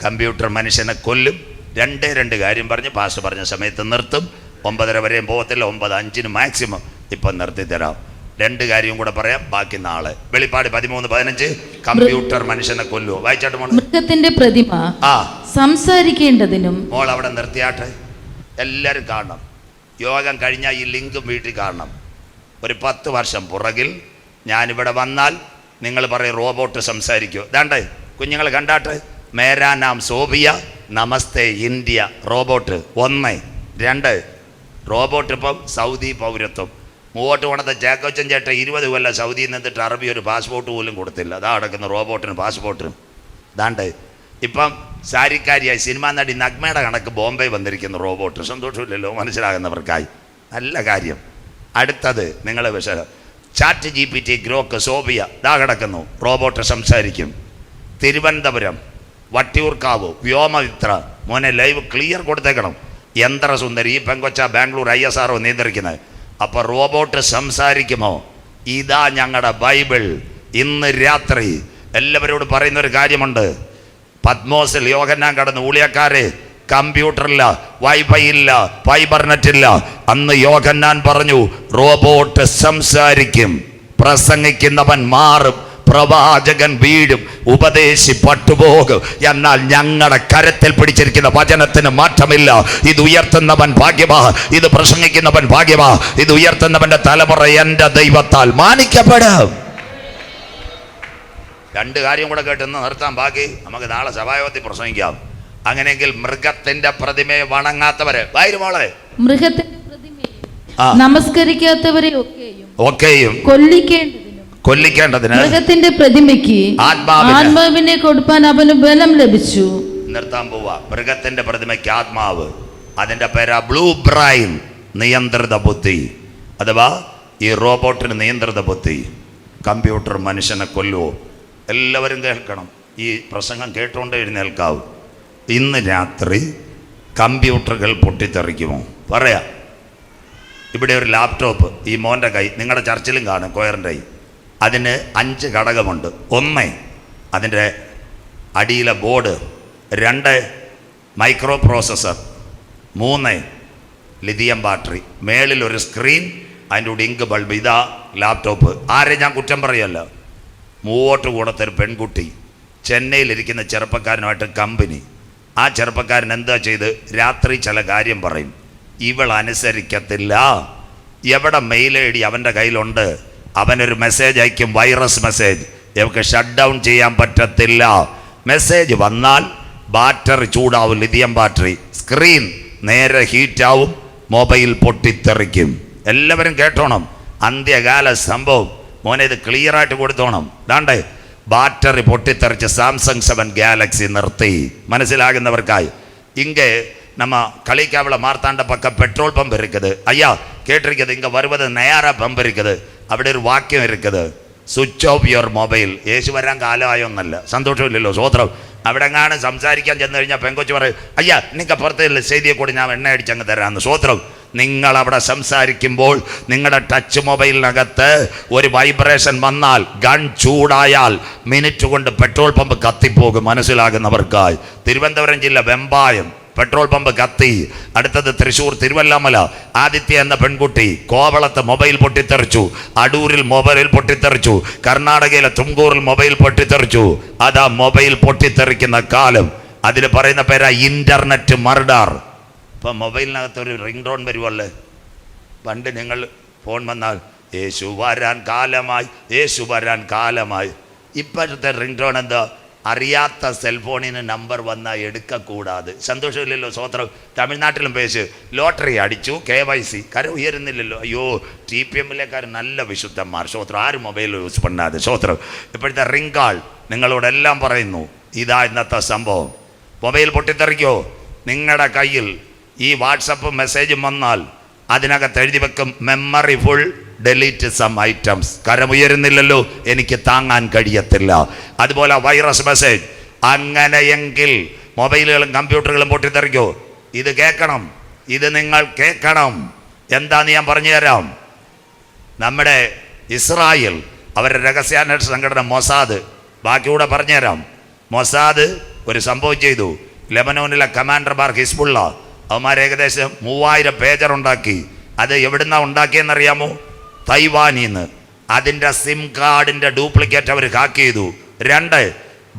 കമ്പ്യൂട്ടർ മനുഷ്യനെ കൊല്ലും. 2 കാര്യം പറഞ്ഞ് പാസ്റ്റർ പറഞ്ഞ സമയത്ത് നിർത്തും. 9:30 വരെയും പോകത്തില്ല, 9:05 മാക്സിമം. ഇപ്പം നിർത്തിത്തരാം. 2 കാര്യം കൂടെ പറയാം, ബാക്കി നാളെ. വെളിപ്പാട് 13:15 കമ്പ്യൂട്ടർ മനുഷ്യനെ കൊല്ലുവോ? വായിച്ചാട്ട് മോളെ. മൃഗത്തിന്റെ പ്രതിമ സംസാരിക്കേണ്ടതിനും. മോൾ അവിടെ നിർത്തിയാട്ടെ. എല്ലാവരും കാണണം. യോഗം കഴിഞ്ഞാൽ ഈ ലിങ്കും വീട്ടിൽ കാണണം. ഒരു 10 വർഷം പുറകിൽ ഞാനിവിടെ വന്നാൽ നിങ്ങൾ പറയും റോബോട്ട് സംസാരിക്കുമോ? ദാണ്ടേ കുഞ്ഞുങ്ങൾ കണ്ടാട്ടെ. മേരാ നാം സോഫിയ, നമസ്തേ ഇന്ത്യ. റോബോട്ട് 1. 2 റോബോട്ട് ഇപ്പം സൗദി പൗരത്വം. മൂവോട്ട് പോണത്തെ ചേക്കോച്ചൻ ചേട്ടൻ 20 കൊല്ലം സൗദിയിൽ നിന്നിട്ട് അറബി ഒരു പാസ്പോർട്ട് പോലും കൊടുത്തില്ല. അതാ കിടക്കുന്ന റോബോട്ടിനും പാസ്പോർട്ടിനും. ദാണ്ട് ഇപ്പം സാരിക്കാരിയായി സിനിമാ നടി നഗ്മയുടെ കണക്ക് ബോംബെ വന്നിരിക്കുന്ന റോബോട്ട്. സന്തോഷമില്ലല്ലോ മനസ്സിലാകുന്നവർക്കായി, നല്ല കാര്യം. അടുത്തത് നിങ്ങൾ വിഷയം ചാറ്റ് GPT ഗ്രോക്ക് സോഫിയ ദാ കിടക്കുന്നു, റോബോട്ട് സംസാരിക്കും. തിരുവനന്തപുരം വട്ടിയൂർക്കാവ് വ്യോമവിത്ര മോനെ ലൈവ് ക്ലിയർ കൊടുത്തേക്കണം. യന്ത്രസുന്ദരി ഈ പെങ്കൊച്ച ബാംഗ്ലൂർ ISRO നിയന്ത്രിക്കുന്നത്. അപ്പോൾ റോബോട്ട് സംസാരിക്കുമോ? ഇതാ ഞങ്ങളുടെ ബൈബിൾ. ഇന്ന് രാത്രി എല്ലാവരോടും പറയുന്നൊരു കാര്യമുണ്ട്. പത്മോസിൽ യോഹന്നാൻ കടന്ന് ഊളിയക്കാരെ കമ്പ്യൂട്ടറില്ല, വൈഫൈ ഇല്ല, ഫൈബർ നെറ്റ് ഇല്ല. അന്ന് യോഹന്നാൻ പറഞ്ഞു റോബോട്ട് സംസാരിക്കും, പ്രസംഗിക്കുന്നവൻ മാറും, പ്രവാചകൻ വീഴും, ഉപദേശി പട്ടുപോകും. എന്നാൽ ഞങ്ങളുടെ കരത്തിൽ പിടിച്ചിരിക്കുന്ന വചനത്തിന് മാറ്റമില്ല. ഇത് ഉയർത്തുന്നവൻ ഭാഗ്യവാ, ഇത് പ്രസംഗിക്കുന്നവൻ ഭാഗ്യവാ, ഇത് ഉയർത്തുന്നവന്റെ തലമുറ എൻ്റെ ദൈവത്താൽ മാനിക്കപ്പെടും. 2 കാര്യം കൂടെ കേട്ടെന്ന് നിർത്താൻ, ബാക്കി നമുക്ക് നാളെ സഭായോഗത്തിൽ പ്രസംഗിക്കാം. അങ്ങനെയെങ്കിൽ മൃഗത്തിന്റെ പ്രതിമയെ വണങ്ങാത്തവരെ മോളെ മൃഗത്തിന്റെ പ്രതിമയെ നമസ്കരിക്കാത്തവരെ ഒക്കെയും കൊല്ലിക്കേണ്ടതിന് മൃഗത്തിന്റെ പ്രതിമയ്ക്ക് ആത്മാവിനെ കൊടുപ്പാൻ അവന് ബലം ലഭിച്ചു. നിർത്താൻ പോവാ. മൃഗത്തിന്റെ പ്രതിമയ്ക്ക് ആത്മാവ്, അതിന്റെ പേരാ ബ്ലൂ ബ്രൈൻ, നിയന്ത്രിത ബുദ്ധി. അഥവാ ഈ റോബോട്ടിന് നിയന്ത്രിത ബുദ്ധി. കമ്പ്യൂട്ടർ മനുഷ്യനെ കൊല്ലുവോ? എല്ലാവരും കേൾക്കണം, ഈ പ്രസംഗം കേട്ടുകൊണ്ട് എഴുന്നേൽക്കാവും. ഇന്ന് രാത്രി കമ്പ്യൂട്ടറുകൾ പൊട്ടിത്തെറിക്കുമോ? പറയാം. ഇവിടെ ഒരു ലാപ്ടോപ്പ് ഈ മോൻ്റെ കൈ, നിങ്ങളുടെ ചർച്ചിലും കാണും കൊയറിൻ്റെ കൈ. അതിന് 5 ഘടകമുണ്ട്. 1 അതിൻ്റെ അടിയിലെ board, 2 microprocessor, 3 lithium battery, മേളിലൊരു സ്ക്രീൻ, അതിൻ്റെ കൂടെ ഇങ്ക് ബൾബ്. ഇതാ ലാപ്ടോപ്പ്. ആരെ ഞാൻ കുറ്റം പറയല്ല. മൂവോട്ട് കൂടത്തൊരു പെൺകുട്ടി ചെന്നൈയിലിരിക്കുന്ന ചെറുപ്പക്കാരനുമായിട്ട് കമ്പനി. ആ ചെറുപ്പക്കാരൻ എന്താ ചെയ്ത്, രാത്രി ചില കാര്യം പറയും, ഇവൾ അനുസരിക്കത്തില്ല. എവിടെ മെയിൽ ഐ ഡി അവൻ്റെ കയ്യിലുണ്ട്, അവനൊരു മെസ്സേജ് അയക്കും, വൈറസ് മെസ്സേജ്. ഇവർക്ക് ഷട്ട് ഡൗൺ ചെയ്യാൻ പറ്റത്തില്ല. മെസ്സേജ് വന്നാൽ ബാറ്ററി ചൂടാവും, ലിഥിയം ബാറ്ററി, സ്ക്രീൻ നേരെ ഹീറ്റാവും, മൊബൈൽ പൊട്ടിത്തെറിക്കും. എല്ലാവരും കേട്ടോണം, അന്ത്യകാല സംഭവം. മോനെ ഇത് ക്ലിയറായിട്ട് കൊടുത്തോണം. ദാണ്ടേ ബാറ്ററി പൊട്ടിത്തെറിച്ച് സാംസങ് 7 ഗാലക്സി നിർത്തി. മനസ്സിലാകുന്നവർക്കായി. ഇங்கே நம்ம களிக்காவில் மார்த்தாண்ட பக்கம் பெட்ரோல் பம்ப் இருக்குது ஐயா, கேட்டிருக்குது. இங்கே வருவது நயாரா பம்ப் இருக்குது. അവിടെ ഒരു വാക്യം இருக்குது, സ്വിച്ച് ഓഫ് യുവർ മൊബൈൽ. യേശു വരാൻ കാലമായൊന്നല്ല, സന്തോഷമില്ലല്ലോ, സ്വോത്രം. അവിടെ എങ്ങാനും സംസാരിക്കാൻ ചെന്ന് കഴിഞ്ഞാൽ പെങ്കൊച്ച് പറയും, അയ്യാ നിങ്ങൾക്ക് പുറത്തുള്ള ചെയ്തിയെ കൂടി ഞാൻ എണ്ണ അടിച്ചങ്ങ് തരാമെന്ന്. സ്വോത്രം. നിങ്ങളവിടെ സംസാരിക്കുമ്പോൾ നിങ്ങളുടെ ടച്ച് മൊബൈലിനകത്ത് ഒരു വൈബ്രേഷൻ വന്നാൽ, ഗൺ ചൂടായാൽ മിനിറ്റ് കൊണ്ട് പെട്രോൾ പമ്പ് കത്തിപ്പോകും. മനസ്സിലാകുന്നവർക്കായി. തിരുവനന്തപുരം ജില്ല വെമ്പായം പെട്രോൾ പമ്പ് കത്തി. അടുത്തത് തൃശ്ശൂർ തിരുവല്ലാമല. ആദിത്യ എന്ന പെൺകുട്ടി കോവളത്ത് മൊബൈൽ പൊട്ടിത്തെറിച്ചു, അടൂരിൽ മൊബൈൽ പൊട്ടിത്തെറിച്ചു, കർണാടകയിലെ തുംകൂറിൽ മൊബൈൽ പൊട്ടിത്തെറിച്ചു. അതാ മൊബൈൽ പൊട്ടിത്തെറിക്കുന്ന കാലം. അതിൽ പറയുന്ന പേരാ ഇന്റർനെറ്റ് മർഡർ. ഇപ്പം മൊബൈലിനകത്തൊരു റിംഗ് ടോൺ വരുവല്ലേ. പണ്ട് നിങ്ങൾ ഫോൺ വന്നാൽ യേശു വരാൻ കാലമായി, യേശു വരാൻ കാലമായി. ഇപ്പോഴത്തെ റിംഗ് ടോൺ എന്താ? അറിയാത്ത സെൽഫോണിന് നമ്പർ വന്നാൽ എടുക്കക്കൂടാതെ. സന്തോഷമില്ലല്ലോ, സ്വോത്രം. തമിഴ്നാട്ടിലും പേശ് ലോട്ടറി അടിച്ചു, KYC കര ഉയരുന്നില്ലല്ലോ. അയ്യോ, TPM-ലേക്കാർ നല്ല വിശുദ്ധന്മാർ, സ്വോത്രം. ആരും മൊബൈൽ യൂസ് പണ്ണാതെ, സ്വോത്രം. ഇപ്പോഴത്തെ റിംഗ് കാൾ നിങ്ങളോടെല്ലാം പറയുന്നു. ഇതാ ഇന്നത്തെ സംഭവം. മൊബൈൽ പൊട്ടിത്തെറിക്കോ? നിങ്ങളുടെ കയ്യിൽ ഈ വാട്സപ്പ് മെസ്സേജ് വന്നാൽ അതിനകത്ത് എഴുതി വെക്കും, memory full, delete some items. കരമുയരുന്നില്ലല്ലോ, എനിക്ക് താങ്ങാൻ കഴിയത്തില്ല. അതുപോലെ വൈറസ് മെസ്സേജ്. അങ്ങനെയെങ്കിൽ മൊബൈലുകളും കമ്പ്യൂട്ടറുകളും പൊട്ടിത്തെറിക്കോ? ഇത് കേൾക്കണം, ഇത് നിങ്ങൾ കേൾക്കണം. എന്താന്ന് ഞാൻ പറഞ്ഞു തരാം. നമ്മുടെ ഇസ്രായേൽ അവരുടെ രഹസ്യാന്വേഷണ സംഘടന മൊസാദ്, ബാക്കിയൂടെ പറഞ്ഞുതരാം. മൊസാദ് ഒരു സംഭവം ചെയ്തു. ലെബനോനിലെ കമാൻഡർമാർ ഹിസ്ബുള്ള അവന്മാർ ഏകദേശം 3000 പേജർ ഉണ്ടാക്കി. അത് എവിടുന്നാ ഉണ്ടാക്കിയെന്നറിയാമോ? തൈവാനിൽ നിന്ന്. അതിൻ്റെ സിം കാർഡിൻ്റെ ഡ്യൂപ്ലിക്കേറ്റ് അവർ ഹാക്ക് ചെയ്തു. 2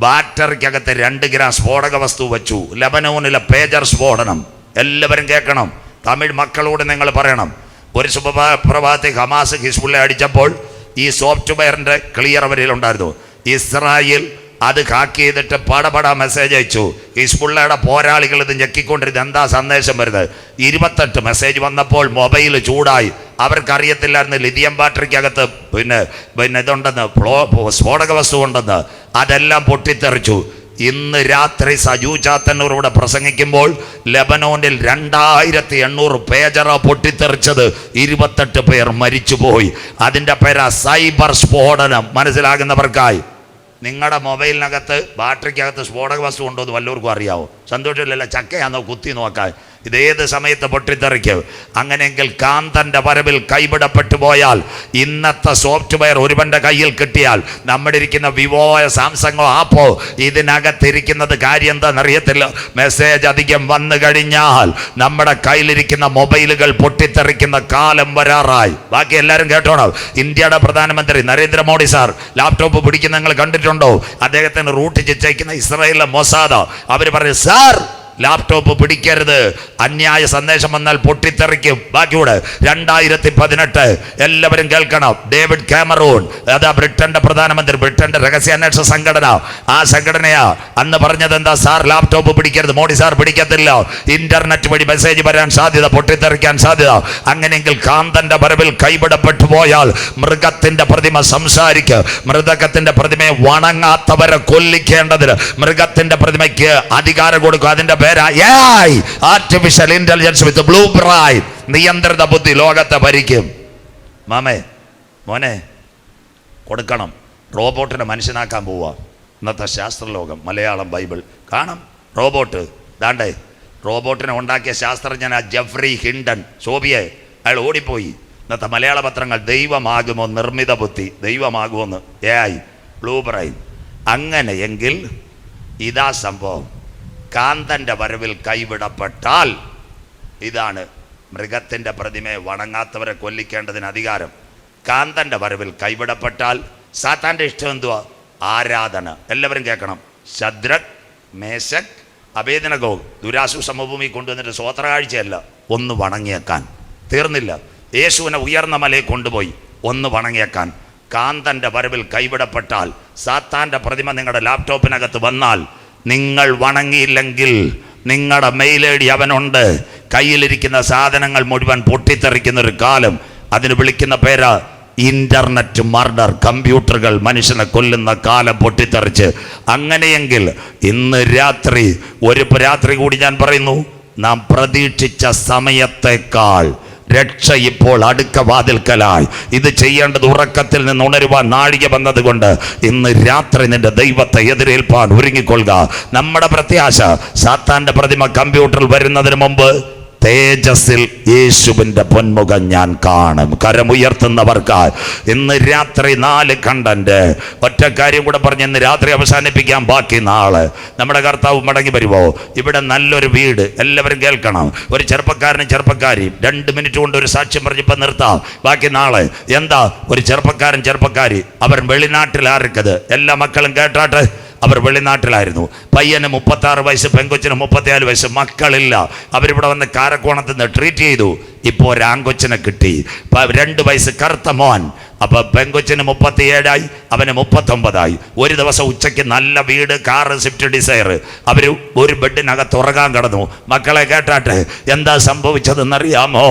ബാറ്ററിക്കകത്ത് 2 ഗ്രാം സ്ഫോടക വസ്തു വെച്ചു. ലെബനോനിലെ പേജർ സ്ഫോടനം. എല്ലാവരും കേൾക്കണം. തമിഴ് മക്കളോട് നിങ്ങൾ പറയണം. ഒരു സുപ്രഭാതത്തിൽ ഹമാസ് ഹിസ്ബുള്ള അടിച്ചപ്പോൾ ഈ സോഫ്റ്റ്വെയറിൻ്റെ ക്ലിയർ അവരിലുണ്ടായിരുന്നു. ഇസ്രായേൽ അത് ഹാക്ക് ചെയ്തിട്ട് പടപട മെസ്സേജ് അയച്ചു. ഹിസ്ബുള്ളയുടെ പോരാളികൾ ഇത് ഞെക്കിക്കൊണ്ടിരുന്നത് എന്താ സന്ദേശം വരുന്നത്? 28 മെസ്സേജ് വന്നപ്പോൾ മൊബൈൽ ചൂടായി. അവർക്കറിയത്തില്ലായിരുന്നു ലിഥിയം ബാറ്ററിക്കകത്ത് പിന്നെ ഇതുണ്ടെന്ന്, സ്ഫോടക വസ്തു ഉണ്ടെന്ന്. അതെല്ലാം പൊട്ടിത്തെറിച്ചു. ഇന്ന് രാത്രി സജു ചാത്തന്നൂർ ഇവിടെ പ്രസംഗിക്കുമ്പോൾ ലെബനോനിൽ 2800 പേജറ പൊട്ടിത്തെറിച്ചത്, 28 പേർ മരിച്ചുപോയി. അതിൻ്റെ പേരാ സൈബർ സ്ഫോടനം. മനസ്സിലാകുന്നവർക്കായി, നിങ്ങളുടെ മൊബൈലിനകത്ത് ബാറ്ററിക്കകത്ത് സ്ഫോടക വസ്തു ഉണ്ടോ എന്ന് വല്ലവർക്കും അറിയാവോ? സന്തോഷമില്ലല്ലോ, ചക്കയാണോ കുത്തി നോക്കാൻ. ഇതേത് സമയത്ത് പൊട്ടിത്തെറിക്കും. അങ്ങനെയെങ്കിൽ കാന്തൻ്റെ വരവിൽ കൈവിടപ്പെട്ടു പോയാൽ, ഇന്നത്തെ സോഫ്റ്റ്വെയർ ഒരുവൻ്റെ കയ്യിൽ കിട്ടിയാൽ, നമ്മുടെ ഇരിക്കുന്ന വിവോയോ സാംസങ്ങോ ആപ്പോ ഇതിനകത്തിരിക്കുന്നത് കാര്യം എന്താണെന്നറിയത്തില്ല. മെസ്സേജ് അധികം വന്നു കഴിഞ്ഞാൽ നമ്മുടെ കയ്യിലിരിക്കുന്ന മൊബൈലുകൾ പൊട്ടിത്തെറിക്കുന്ന കാലം വരാറായി. ബാക്കി എല്ലാവരും കേട്ടോണം. ഇന്ത്യയുടെ പ്രധാനമന്ത്രി നരേന്ദ്രമോദി സാർ ലാപ്ടോപ്പ് പിടിക്കുന്ന നിങ്ങൾ കണ്ടിട്ടുണ്ടോ? അദ്ദേഹത്തിന് റൂട്ട് നിശ്ചയിക്കുന്ന ഇസ്രായേലിലെ മൊസാദ് അവർ പറയും, സാർ ലാപ്ടോപ്പ് പിടിക്കരുത്, അന്യായ സന്ദേശം വന്നാൽ പൊട്ടിത്തെറിക്കും. ബാക്കിയൂടെ 2018 എല്ലാവരും കേൾക്കണം. ഡേവിഡ് കാമറൂൺ, അതാ ബ്രിട്ടന്റെ പ്രധാനമന്ത്രി, ബ്രിട്ടന്റെ രഹസ്യാന്വേഷണ സംഘടന, ആ സംഘടനയാ അന്ന് പറഞ്ഞത് എന്താ? സാർ ലാപ്ടോപ്പ് പിടിക്കരുത്. മോഡി സാർ പിടിക്കത്തില്ല, ഇന്റർനെറ്റ് വഴി മെസ്സേജ് വരാൻ സാധ്യത, പൊട്ടിത്തെറിക്കാൻ സാധ്യത. അങ്ങനെയെങ്കിൽ കാന്തന്റെ വരവിൽ കൈവിടപ്പെട്ടു പോയാൽ മൃഗത്തിന്റെ പ്രതിമ സംസാരിക്കുക. മൃഗത്തിന്റെ പ്രതിമയെ വണങ്ങാത്തവരെ കൊല്ലിക്കേണ്ടതിന് മൃഗത്തിന്റെ പ്രതിമയ്ക്ക് അധികാരം കൊടുക്കുക. അതിന്റെ ആർട്ടിഫിഷ്യൽ ഇന്റലിജൻസ് വിത്ത് ബ്ലൂ ബ്രൈൻ, നിയന്ത്രിത ബുദ്ധി ലോകത്തെ ഭരിക്കും. മാമേ മോനെ കൊടുക്കണം. റോബോട്ടിനെ മനുഷ്യനാക്കാൻ പോവുക. ഇന്നത്തെ ശാസ്ത്രലോകം, മലയാളം ബൈബിൾ കാണാം. റോബോട്ട് ദാണ്ടേ, റോബോട്ടിനെ ഉണ്ടാക്കിയ ശാസ്ത്രജ്ഞനാ ജെഫ്രി ഹിൻഡൻ, സോബിയെ, അയാൾ ഓടിപ്പോയി. ഇന്നത്തെ മലയാള പത്രങ്ങൾ ദൈവമാകുമോ നിർമ്മിത ബുദ്ധി, ദൈവമാകുമോന്ന് AI ബ്ലൂ ബ്രൈൻ. അങ്ങനെയെങ്കിൽ ഇതാ സംഭവം. കാന്തൻ്റെ വരവിൽ കൈവിടപ്പെട്ടാൽ ഇതാണ് മൃഗത്തിൻ്റെ പ്രതിമയെ വണങ്ങാത്തവരെ കൊല്ലിക്കേണ്ടതിന് അധികാരം. കാന്തൻ്റെ വരവിൽ കൈവിടപ്പെട്ടാൽ സാത്താൻ്റെ ഇഷ്ടം എന്തുവാ? ആരാധന. എല്ലാവരും കേൾക്കണം. ശദ്രക്, മേശക്, അബേദ്നഗോ ദുരാശു സമഭൂമി കൊണ്ടുവന്നിട്ട് സ്വോത്രകാഴ്ചയല്ല, ഒന്ന് വണങ്ങിയേക്കാൻ. തീർന്നില്ല, യേശുവിനെ ഉയർന്ന മലയിൽ കൊണ്ടുപോയി ഒന്ന് വണങ്ങിയേക്കാൻ. കാന്തൻ്റെ വരവിൽ കൈവിടപ്പെട്ടാൽ, സാത്താൻ്റെ പ്രതിമ നിങ്ങളുടെ ലാപ്ടോപ്പിനകത്ത് വന്നാൽ, നിങ്ങൾ വണങ്ങിയില്ലെങ്കിൽ നിങ്ങളുടെ മെയിൽ ID അവനുണ്ട്. കയ്യിലിരിക്കുന്ന സാധനങ്ങൾ മുഴുവൻ പൊട്ടിത്തെറിക്കുന്നൊരു കാലം. അതിന് വിളിക്കുന്ന പേരാ ഇന്റർനെറ്റ് മർഡർ. കമ്പ്യൂട്ടറുകൾ മനുഷ്യനെ കൊല്ലുന്ന കാലം പൊട്ടിത്തെറിച്ച്. അങ്ങനെയെങ്കിൽ ഇന്ന് രാത്രി ഒരു രാത്രി കൂടി ഞാൻ പറയുന്നു, നാം പ്രതീക്ഷിച്ച സമയത്തേക്കാൾ രക്ഷ ഇപ്പോൾ അടുക്ക വാതിൽക്കലായി. ഇത് ചെയ്യേണ്ടത് ഉറക്കത്തിൽ നിന്ന് ഉണരുവാൻ നാഴിക വന്നതുകൊണ്ട് ഇന്ന് രാത്രി നിന്റെ ദൈവത്തെ എതിരേൽപ്പാൻ ഒരുങ്ങിക്കൊള്ളുക. നമ്മുടെ പ്രത്യാശ സാത്താന്റെ പ്രതിമ കമ്പ്യൂട്ടറിൽ വരുന്നതിന് മുമ്പ് തേജസ്സിൽ യേശുവിൻ്റെ പൊന്മുഖം ഞാൻ കാണും. കരമുയർത്തുന്നവർക്കായി ഇന്ന് രാത്രി 4 കണ്ടന്റ്. ഒറ്റ കാര്യം കൂടെ പറഞ്ഞ് ഇന്ന് രാത്രി അവസാനിപ്പിക്കാം. ബാക്കി നാളെ നമ്മുടെ കർത്താവ് മടങ്ങി വരുമോ? ഇവിടെ നല്ലൊരു വീട്, എല്ലാവരും കേൾക്കണം. ഒരു ചെറുപ്പക്കാരനും ചെറുപ്പക്കാരി 2 മിനിറ്റ് കൊണ്ട് ഒരു സാക്ഷ്യം പറഞ്ഞിപ്പോൾ നിർത്താം. ബാക്കി നാളെ. എന്താ? ഒരു ചെറുപ്പക്കാരി, അവർ വെളിനാട്ടിലാർക്കത്. എല്ലാ മക്കളും കേട്ടാട്ടെ. അവർ വെളിനാട്ടിലായിരുന്നു. പയ്യന് 36 വയസ്സ്, പെങ്കൊച്ചിന് 34 വയസ്സ്. മക്കളില്ല. അവരിവിടെ വന്ന് കാരക്കോണത്ത് നിന്ന് ട്രീറ്റ് ചെയ്തു. ഇപ്പോൾ ഒരു ആങ്കൊച്ചിനെ കിട്ടി. 2 വയസ്സ് കറുത്ത മോൻ. അപ്പൊ പെങ്കൊച്ചിന് 37ആയി, അവന് 39ആയി. ഒരു ദിവസം ഉച്ചയ്ക്ക് നല്ല വീട്, കാറ്, സ്വിഫ്റ്റ് ഡിസയർ. അവർ ഒരു ബെഡിനകത്ത് ഉറങ്ങാൻ കിടന്നു. മക്കളെ കേട്ടാട്ടെ, എന്താ സംഭവിച്ചതെന്നറിയാമോ?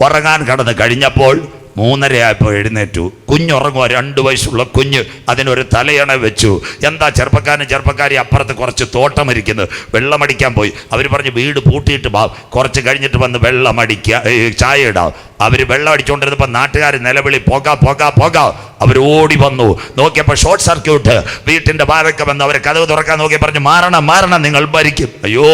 ഉറങ്ങാൻ കിടന്ന് കഴിഞ്ഞപ്പോൾ 3:30 എഴുന്നേറ്റു. കുഞ്ഞുറങ്ങുക, 2 വയസ്സുള്ള കുഞ്ഞ്. അതിനൊരു തലയണ വെച്ചു. എന്താ? ചെറുപ്പക്കാരി അപ്പുറത്ത് കുറച്ച് തോട്ടം ഇരിക്കുന്നത്, വെള്ളമടിക്കാൻ പോയി. അവർ പറഞ്ഞു വീട് പൂട്ടിയിട്ട് കുറച്ച് കഴിഞ്ഞിട്ട് വന്ന് ചായ ഇടാം. അവർ വെള്ളം അടിച്ചുകൊണ്ടിരുന്നപ്പോൾ നാട്ടുകാർ നിലവിളി, പോക. അവർ ഓടി വന്നു. നോക്കിയപ്പോൾ ഷോർട്ട് സർക്യൂട്ട്. വീട്ടിൻ്റെ വാതൊക്കെ വന്ന് അവർ കതവ് തുറക്കാൻ നോക്കി. പറഞ്ഞു മാറണം, നിങ്ങൾ ഭരിക്കും. അയ്യോ,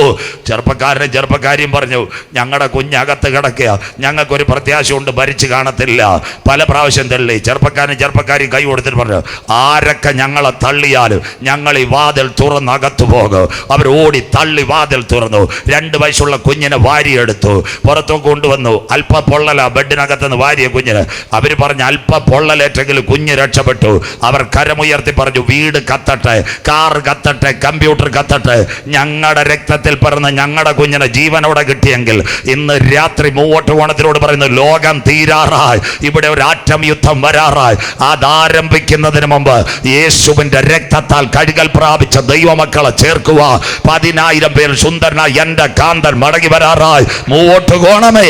ചെറുപ്പക്കാരിയും പറഞ്ഞു, ഞങ്ങളുടെ കുഞ്ഞകത്ത് കിടക്കുക, ഞങ്ങൾക്കൊരു പ്രത്യാശയുണ്ട്, ഭരിച്ചു കാണത്തില്ല. പല പ്രാവശ്യം തള്ളി. ചെറുപ്പക്കാരും കൈ കൊടുത്തിട്ട് പറഞ്ഞു, ആരൊക്കെ ഞങ്ങളെ തള്ളിയാലും ഞങ്ങൾ ഈ വാതിൽ തുറന്നകത്തു പോകും. അവർ ഓടി തള്ളി വാതിൽ തുറന്നു. 2 വയസ്സുള്ള കുഞ്ഞിനെ വാരിയെടുത്തു, പുറത്തു കൊണ്ടുവന്നു. അല്പ പൊള്ളല ബെഡിനകത്തുനിന്ന് വാരിയ കുഞ്ഞിന്. അവർ പറഞ്ഞു അല്പ പൊള്ളലേറ്റെങ്കിലും കുഞ്ഞ് രക്ഷപ്പെട്ടു. അവർ കരമുയർത്തി പറഞ്ഞു, വീട് കത്തട്ടെ, കാർ കത്തട്ടെ, കമ്പ്യൂട്ടർ കത്തട്ടെ, ഞങ്ങളുടെ രക്തത്തിൽ പിറന്ന് ഞങ്ങളുടെ കുഞ്ഞിനെ ജീവനോടെ കിട്ടിയെങ്കിൽ ഇന്ന് രാത്രി മൂവോട്ടുകോണത്തിനോട് പറയുന്നു, ലോകം തീരാറായി, ഇവിടെ ഒരു ആറ്റം യുദ്ധം വരാറായി. അതാരംഭിക്കുന്നതിന് മുമ്പ് യേശുവിന്റെ രക്തത്താൽ കഴുകൽ പ്രാപിച്ച ദൈവമക്കളെ ചേർക്കുക. 10,000 പേർ സുന്ദരനായി എന്റെ കാന്തൻ മടങ്ങി വരാറായി. മൂവോട്ടുകോണമേ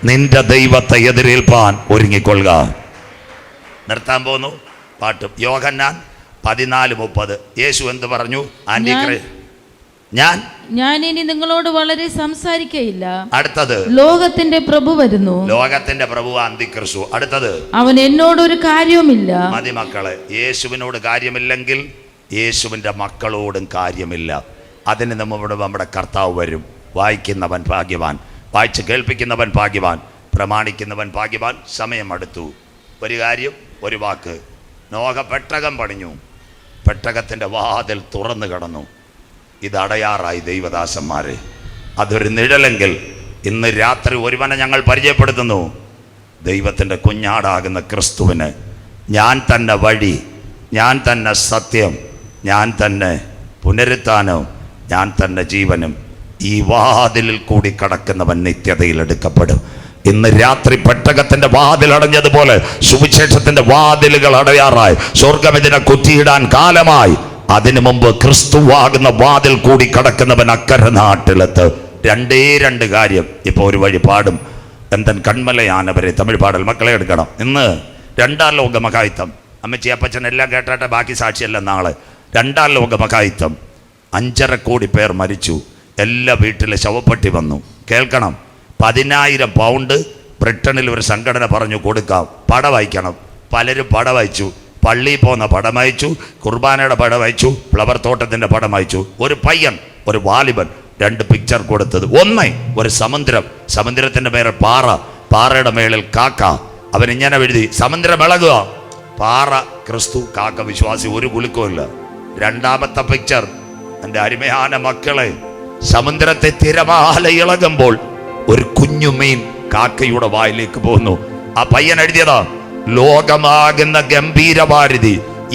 നിന്റെ ദൈവത്തെ എതിരേൽപ്പാൻ ഒരുങ്ങിക്കൊള്ളുക. നിർത്താൻ പോകുന്നു പാട്ടും. യോഹന്നാൻ 14:30. യേശു എന്ത് പറഞ്ഞു? ഞാൻ ഇനി നിങ്ങളോട് വളരെ സംസാരിക്കയില്ല. അടുത്തത്, ലോകത്തിന്റെ പ്രഭു വരുന്നു. ലോകത്തിന്റെ പ്രഭു അന്തിക്രിസ്തു. അടുത്തത്, അവൻ എന്നോടൊരു കാര്യവുമില്ല. മതി മക്കളെ, യേശുവിനോട് കാര്യമില്ലെങ്കിൽ യേശുവിൻ്റെ മക്കളോടും കാര്യമില്ല. അതിന് നമ്മുടെ കർത്താവ് വരും. വായിക്കുന്നവൻ ഭാഗ്യവാൻ, വായിച്ച് കേൾപ്പിക്കുന്നവൻ ഭാഗ്യവാൻ, പ്രമാണിക്കുന്നവൻ ഭാഗ്യവാൻ. സമയം അടുത്തു. ഒരു കാര്യം, ഒരു വാക്ക്. നോഹ പെട്ടകം പണിഞ്ഞു, പെട്ടകത്തിൻ്റെ വാതിൽ തുറന്നു കിടന്നു. ഇതടയാറായി ദൈവദാസന്മാരെ. അതൊരു നിഴലെങ്കിൽ ഇന്ന് രാത്രി ഒരുവനെ ഞങ്ങൾ പരിചയപ്പെടുത്തുന്നു. ദൈവത്തിൻ്റെ കുഞ്ഞാടാകുന്ന ക്രിസ്തുവിന് ഞാൻ തന്നെ വഴി, ഞാൻ തന്നെ സത്യം, ഞാൻ തന്നെ പുനരുത്ഥാനവും, ഞാൻ തന്നെ ജീവനും. ഈ വാതിലിൽ കൂടി കടക്കുന്നവൻ നിത്യതയിൽ എടുക്കപ്പെടും. ഇന്ന് രാത്രി പെട്ടകത്തിന്റെ വാതിൽ അടഞ്ഞതുപോലെ സുവിശേഷത്തിന്റെ വാതിലുകൾ അടയാറായി. സ്വർഗം ഇതിനെ കുറ്റിയിടാൻ കാലമായി. അതിനു മുമ്പ് ക്രിസ്തുവാകുന്ന വാതിൽ കൂടി കടക്കുന്നവൻ അക്കരെ നാട്ടിലെത്ത്. രണ്ട് കാര്യം. ഇപ്പോൾ ഒരു വഴി പാടും. എന്തൻ കൺമലയാനവരെ തമിഴ് പാടൽ മക്കളെ എടുക്കണം. ഇന്ന് 2ാം ലോക മഹായുദ്ധം. അമ്മച്ചി അപ്പച്ചൻ എല്ലാം കേട്ടാട്ടെ, ബാക്കി സാക്ഷിയല്ല നാളെ. 2ാം ലോക മഹായുദ്ധം. 5.5 കോടി പേർ മരിച്ചു. എല്ലാ വീട്ടിലെ ശവപ്പെട്ടി വന്നു. കേൾക്കണം, 10,000 പൗണ്ട് ബ്രിട്ടനിൽ ഒരു സംഘടന പറഞ്ഞു കൊടുക്കാം. പട വായിക്കണം. പലരും പട വായിച്ചു. പള്ളിയിൽ പോകുന്ന പടം വായിച്ചു, കുർബാനയുടെ പടം വായിച്ചു, ഫ്ലവർ തോട്ടത്തിൻ്റെ പടം വായിച്ചു. ഒരു പയ്യൻ, ഒരു വാലിബൻ 2 പിക്ചർ കൊടുത്തത്. ഒന്ന്, ഒരു സമുദ്രം, സമുദ്രത്തിൻ്റെ മേലെ പാറ, പാറയുടെ മേളിൽ കാക്ക. അവൻ ഇങ്ങനെ എഴുതി, സമുദ്രം ഇളകുക, പാറ ക്രിസ്തു, കാക്ക വിശ്വാസി, ഒരു കുലുക്കമില്ല. 2ാമത്തെ പിക്ചർ, എൻ്റെ അരുമயான മക്കളെ, സമുദ്രത്തെ തിരമാല ഇളകുമ്പോൾ ഒരു കുഞ്ഞു മീൻ കാക്കയുടെ വായിലേക്ക് പോകുന്നു. ആ പയ്യൻ എഴുതിയതാ, ലോകമാകുന്ന ഗംഭീരവാരിധി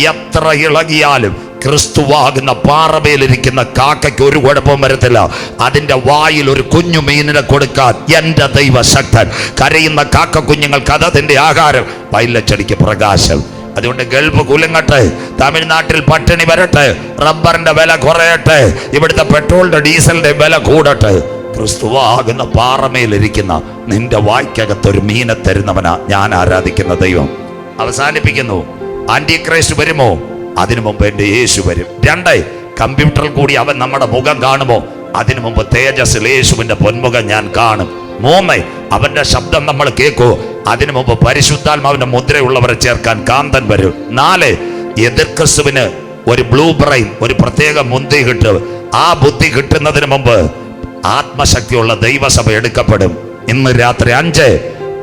എത്ര ഇളകിയാലും ക്രിസ്തുവാകുന്ന പാറമേലിരിക്കുന്ന കാക്കയ്ക്ക് ഒരു കുഴപ്പവും വരത്തില്ല. അതിൻ്റെ വായിൽ ഒരു കുഞ്ഞു മീനിനെ കൊടുക്കാൻ എൻ്റെ ദൈവശക്തൻ. കരയുന്ന കാക്ക കുഞ്ഞുങ്ങൾക്ക് അതതിൻ്റെ ആഹാരം. വയലച്ചടിക്ക് പ്രകാശം. അതുകൊണ്ട് ഗൾഫ് കുലുങ്ങട്ടെ, തമിഴ്നാട്ടിൽ പട്ടിണി വരട്ടെ, റബ്ബറിന്റെ വില കുറയട്ടെ, ഇവിടുത്തെ പെട്രോളിന്റെ ഡീസലിന്റെ വില കൂടട്ടെ. ക്രിസ്തുവാകുന്ന പാറമേലിരിക്കുന്ന നിന്റെ വായ്ക്കകത്തൊരു മീനെ തരുന്നവനാ ഞാൻ ആരാധിക്കുന്ന ദൈവം. അവസാനിപ്പിക്കുന്നു. ആന്റിക്രൈസ്റ്റ് വരുമോ? അതിനു മുമ്പ് എൻ്റെ യേശു വരും. 2, കമ്പ്യൂട്ടറിൽ കൂടി അവൻ നമ്മുടെ മുഖം കാണുമോ? അതിനു മുമ്പ് തേജസ്സിൽ യേശുവിന്റെ പൊന്മുഖം ഞാൻ കാണും. 3, അവന്റെ ശബ്ദം നമ്മൾ കേൾക്കൂ. അതിനു മുമ്പ് പരിശുദ്ധാത്മാവിന്റെ മുദ്രയുള്ളവരെ ചേർക്കാൻ കാന്തൻ വരും. 4, എതിർ ക്രിസ്തുവിന് ഒരു ബ്ലൂ ബ്രെയിൻ, ഒരു പ്രത്യേക ബുദ്ധി കിട്ടും. ആ ബുദ്ധി കിട്ടുന്നതിന് മുമ്പ് ആത്മശക്തിയുള്ള ദൈവസഭ എടുക്കപ്പെടും. ഇന്ന് രാത്രി 5,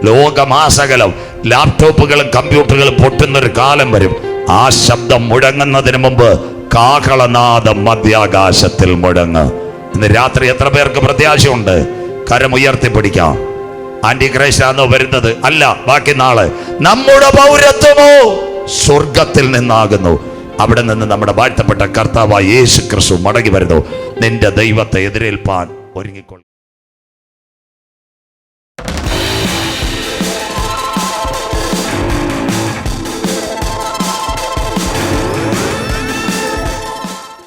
ലോകമാസകലം ലാപ്ടോപ്പുകളും കമ്പ്യൂട്ടറുകളും പൊട്ടുന്നൊരു കാലം വരും. ആ ശബ്ദം മുഴങ്ങുന്നതിന് മുമ്പ് കാഹളനാദം മധ്യാകാശത്തിൽ മുഴങ്ങ്. ഇന്ന് രാത്രി എത്ര പേർക്ക് പ്രത്യാശയുണ്ട്? കരമുയർത്തിപ്പിടിക്കാം. ആന്റിക്രൈസ്റ്റാണോ വരുന്നത്? അല്ല, ബാക്കി നാളെ. നമ്മുടെ പൗരത്വമോ സ്വർഗത്തിൽ നിന്നാകുന്നു. അവിടെ നിന്ന് നമ്മുടെ വാഴ്ത്തപ്പെട്ട കർത്താവായ യേശു ക്രിസ്തു മടങ്ങി വരുന്നു. നിന്റെ ദൈവത്തെ എതിരേൽപ്പാൻ ഒരുങ്ങിക്കൊള്ളു.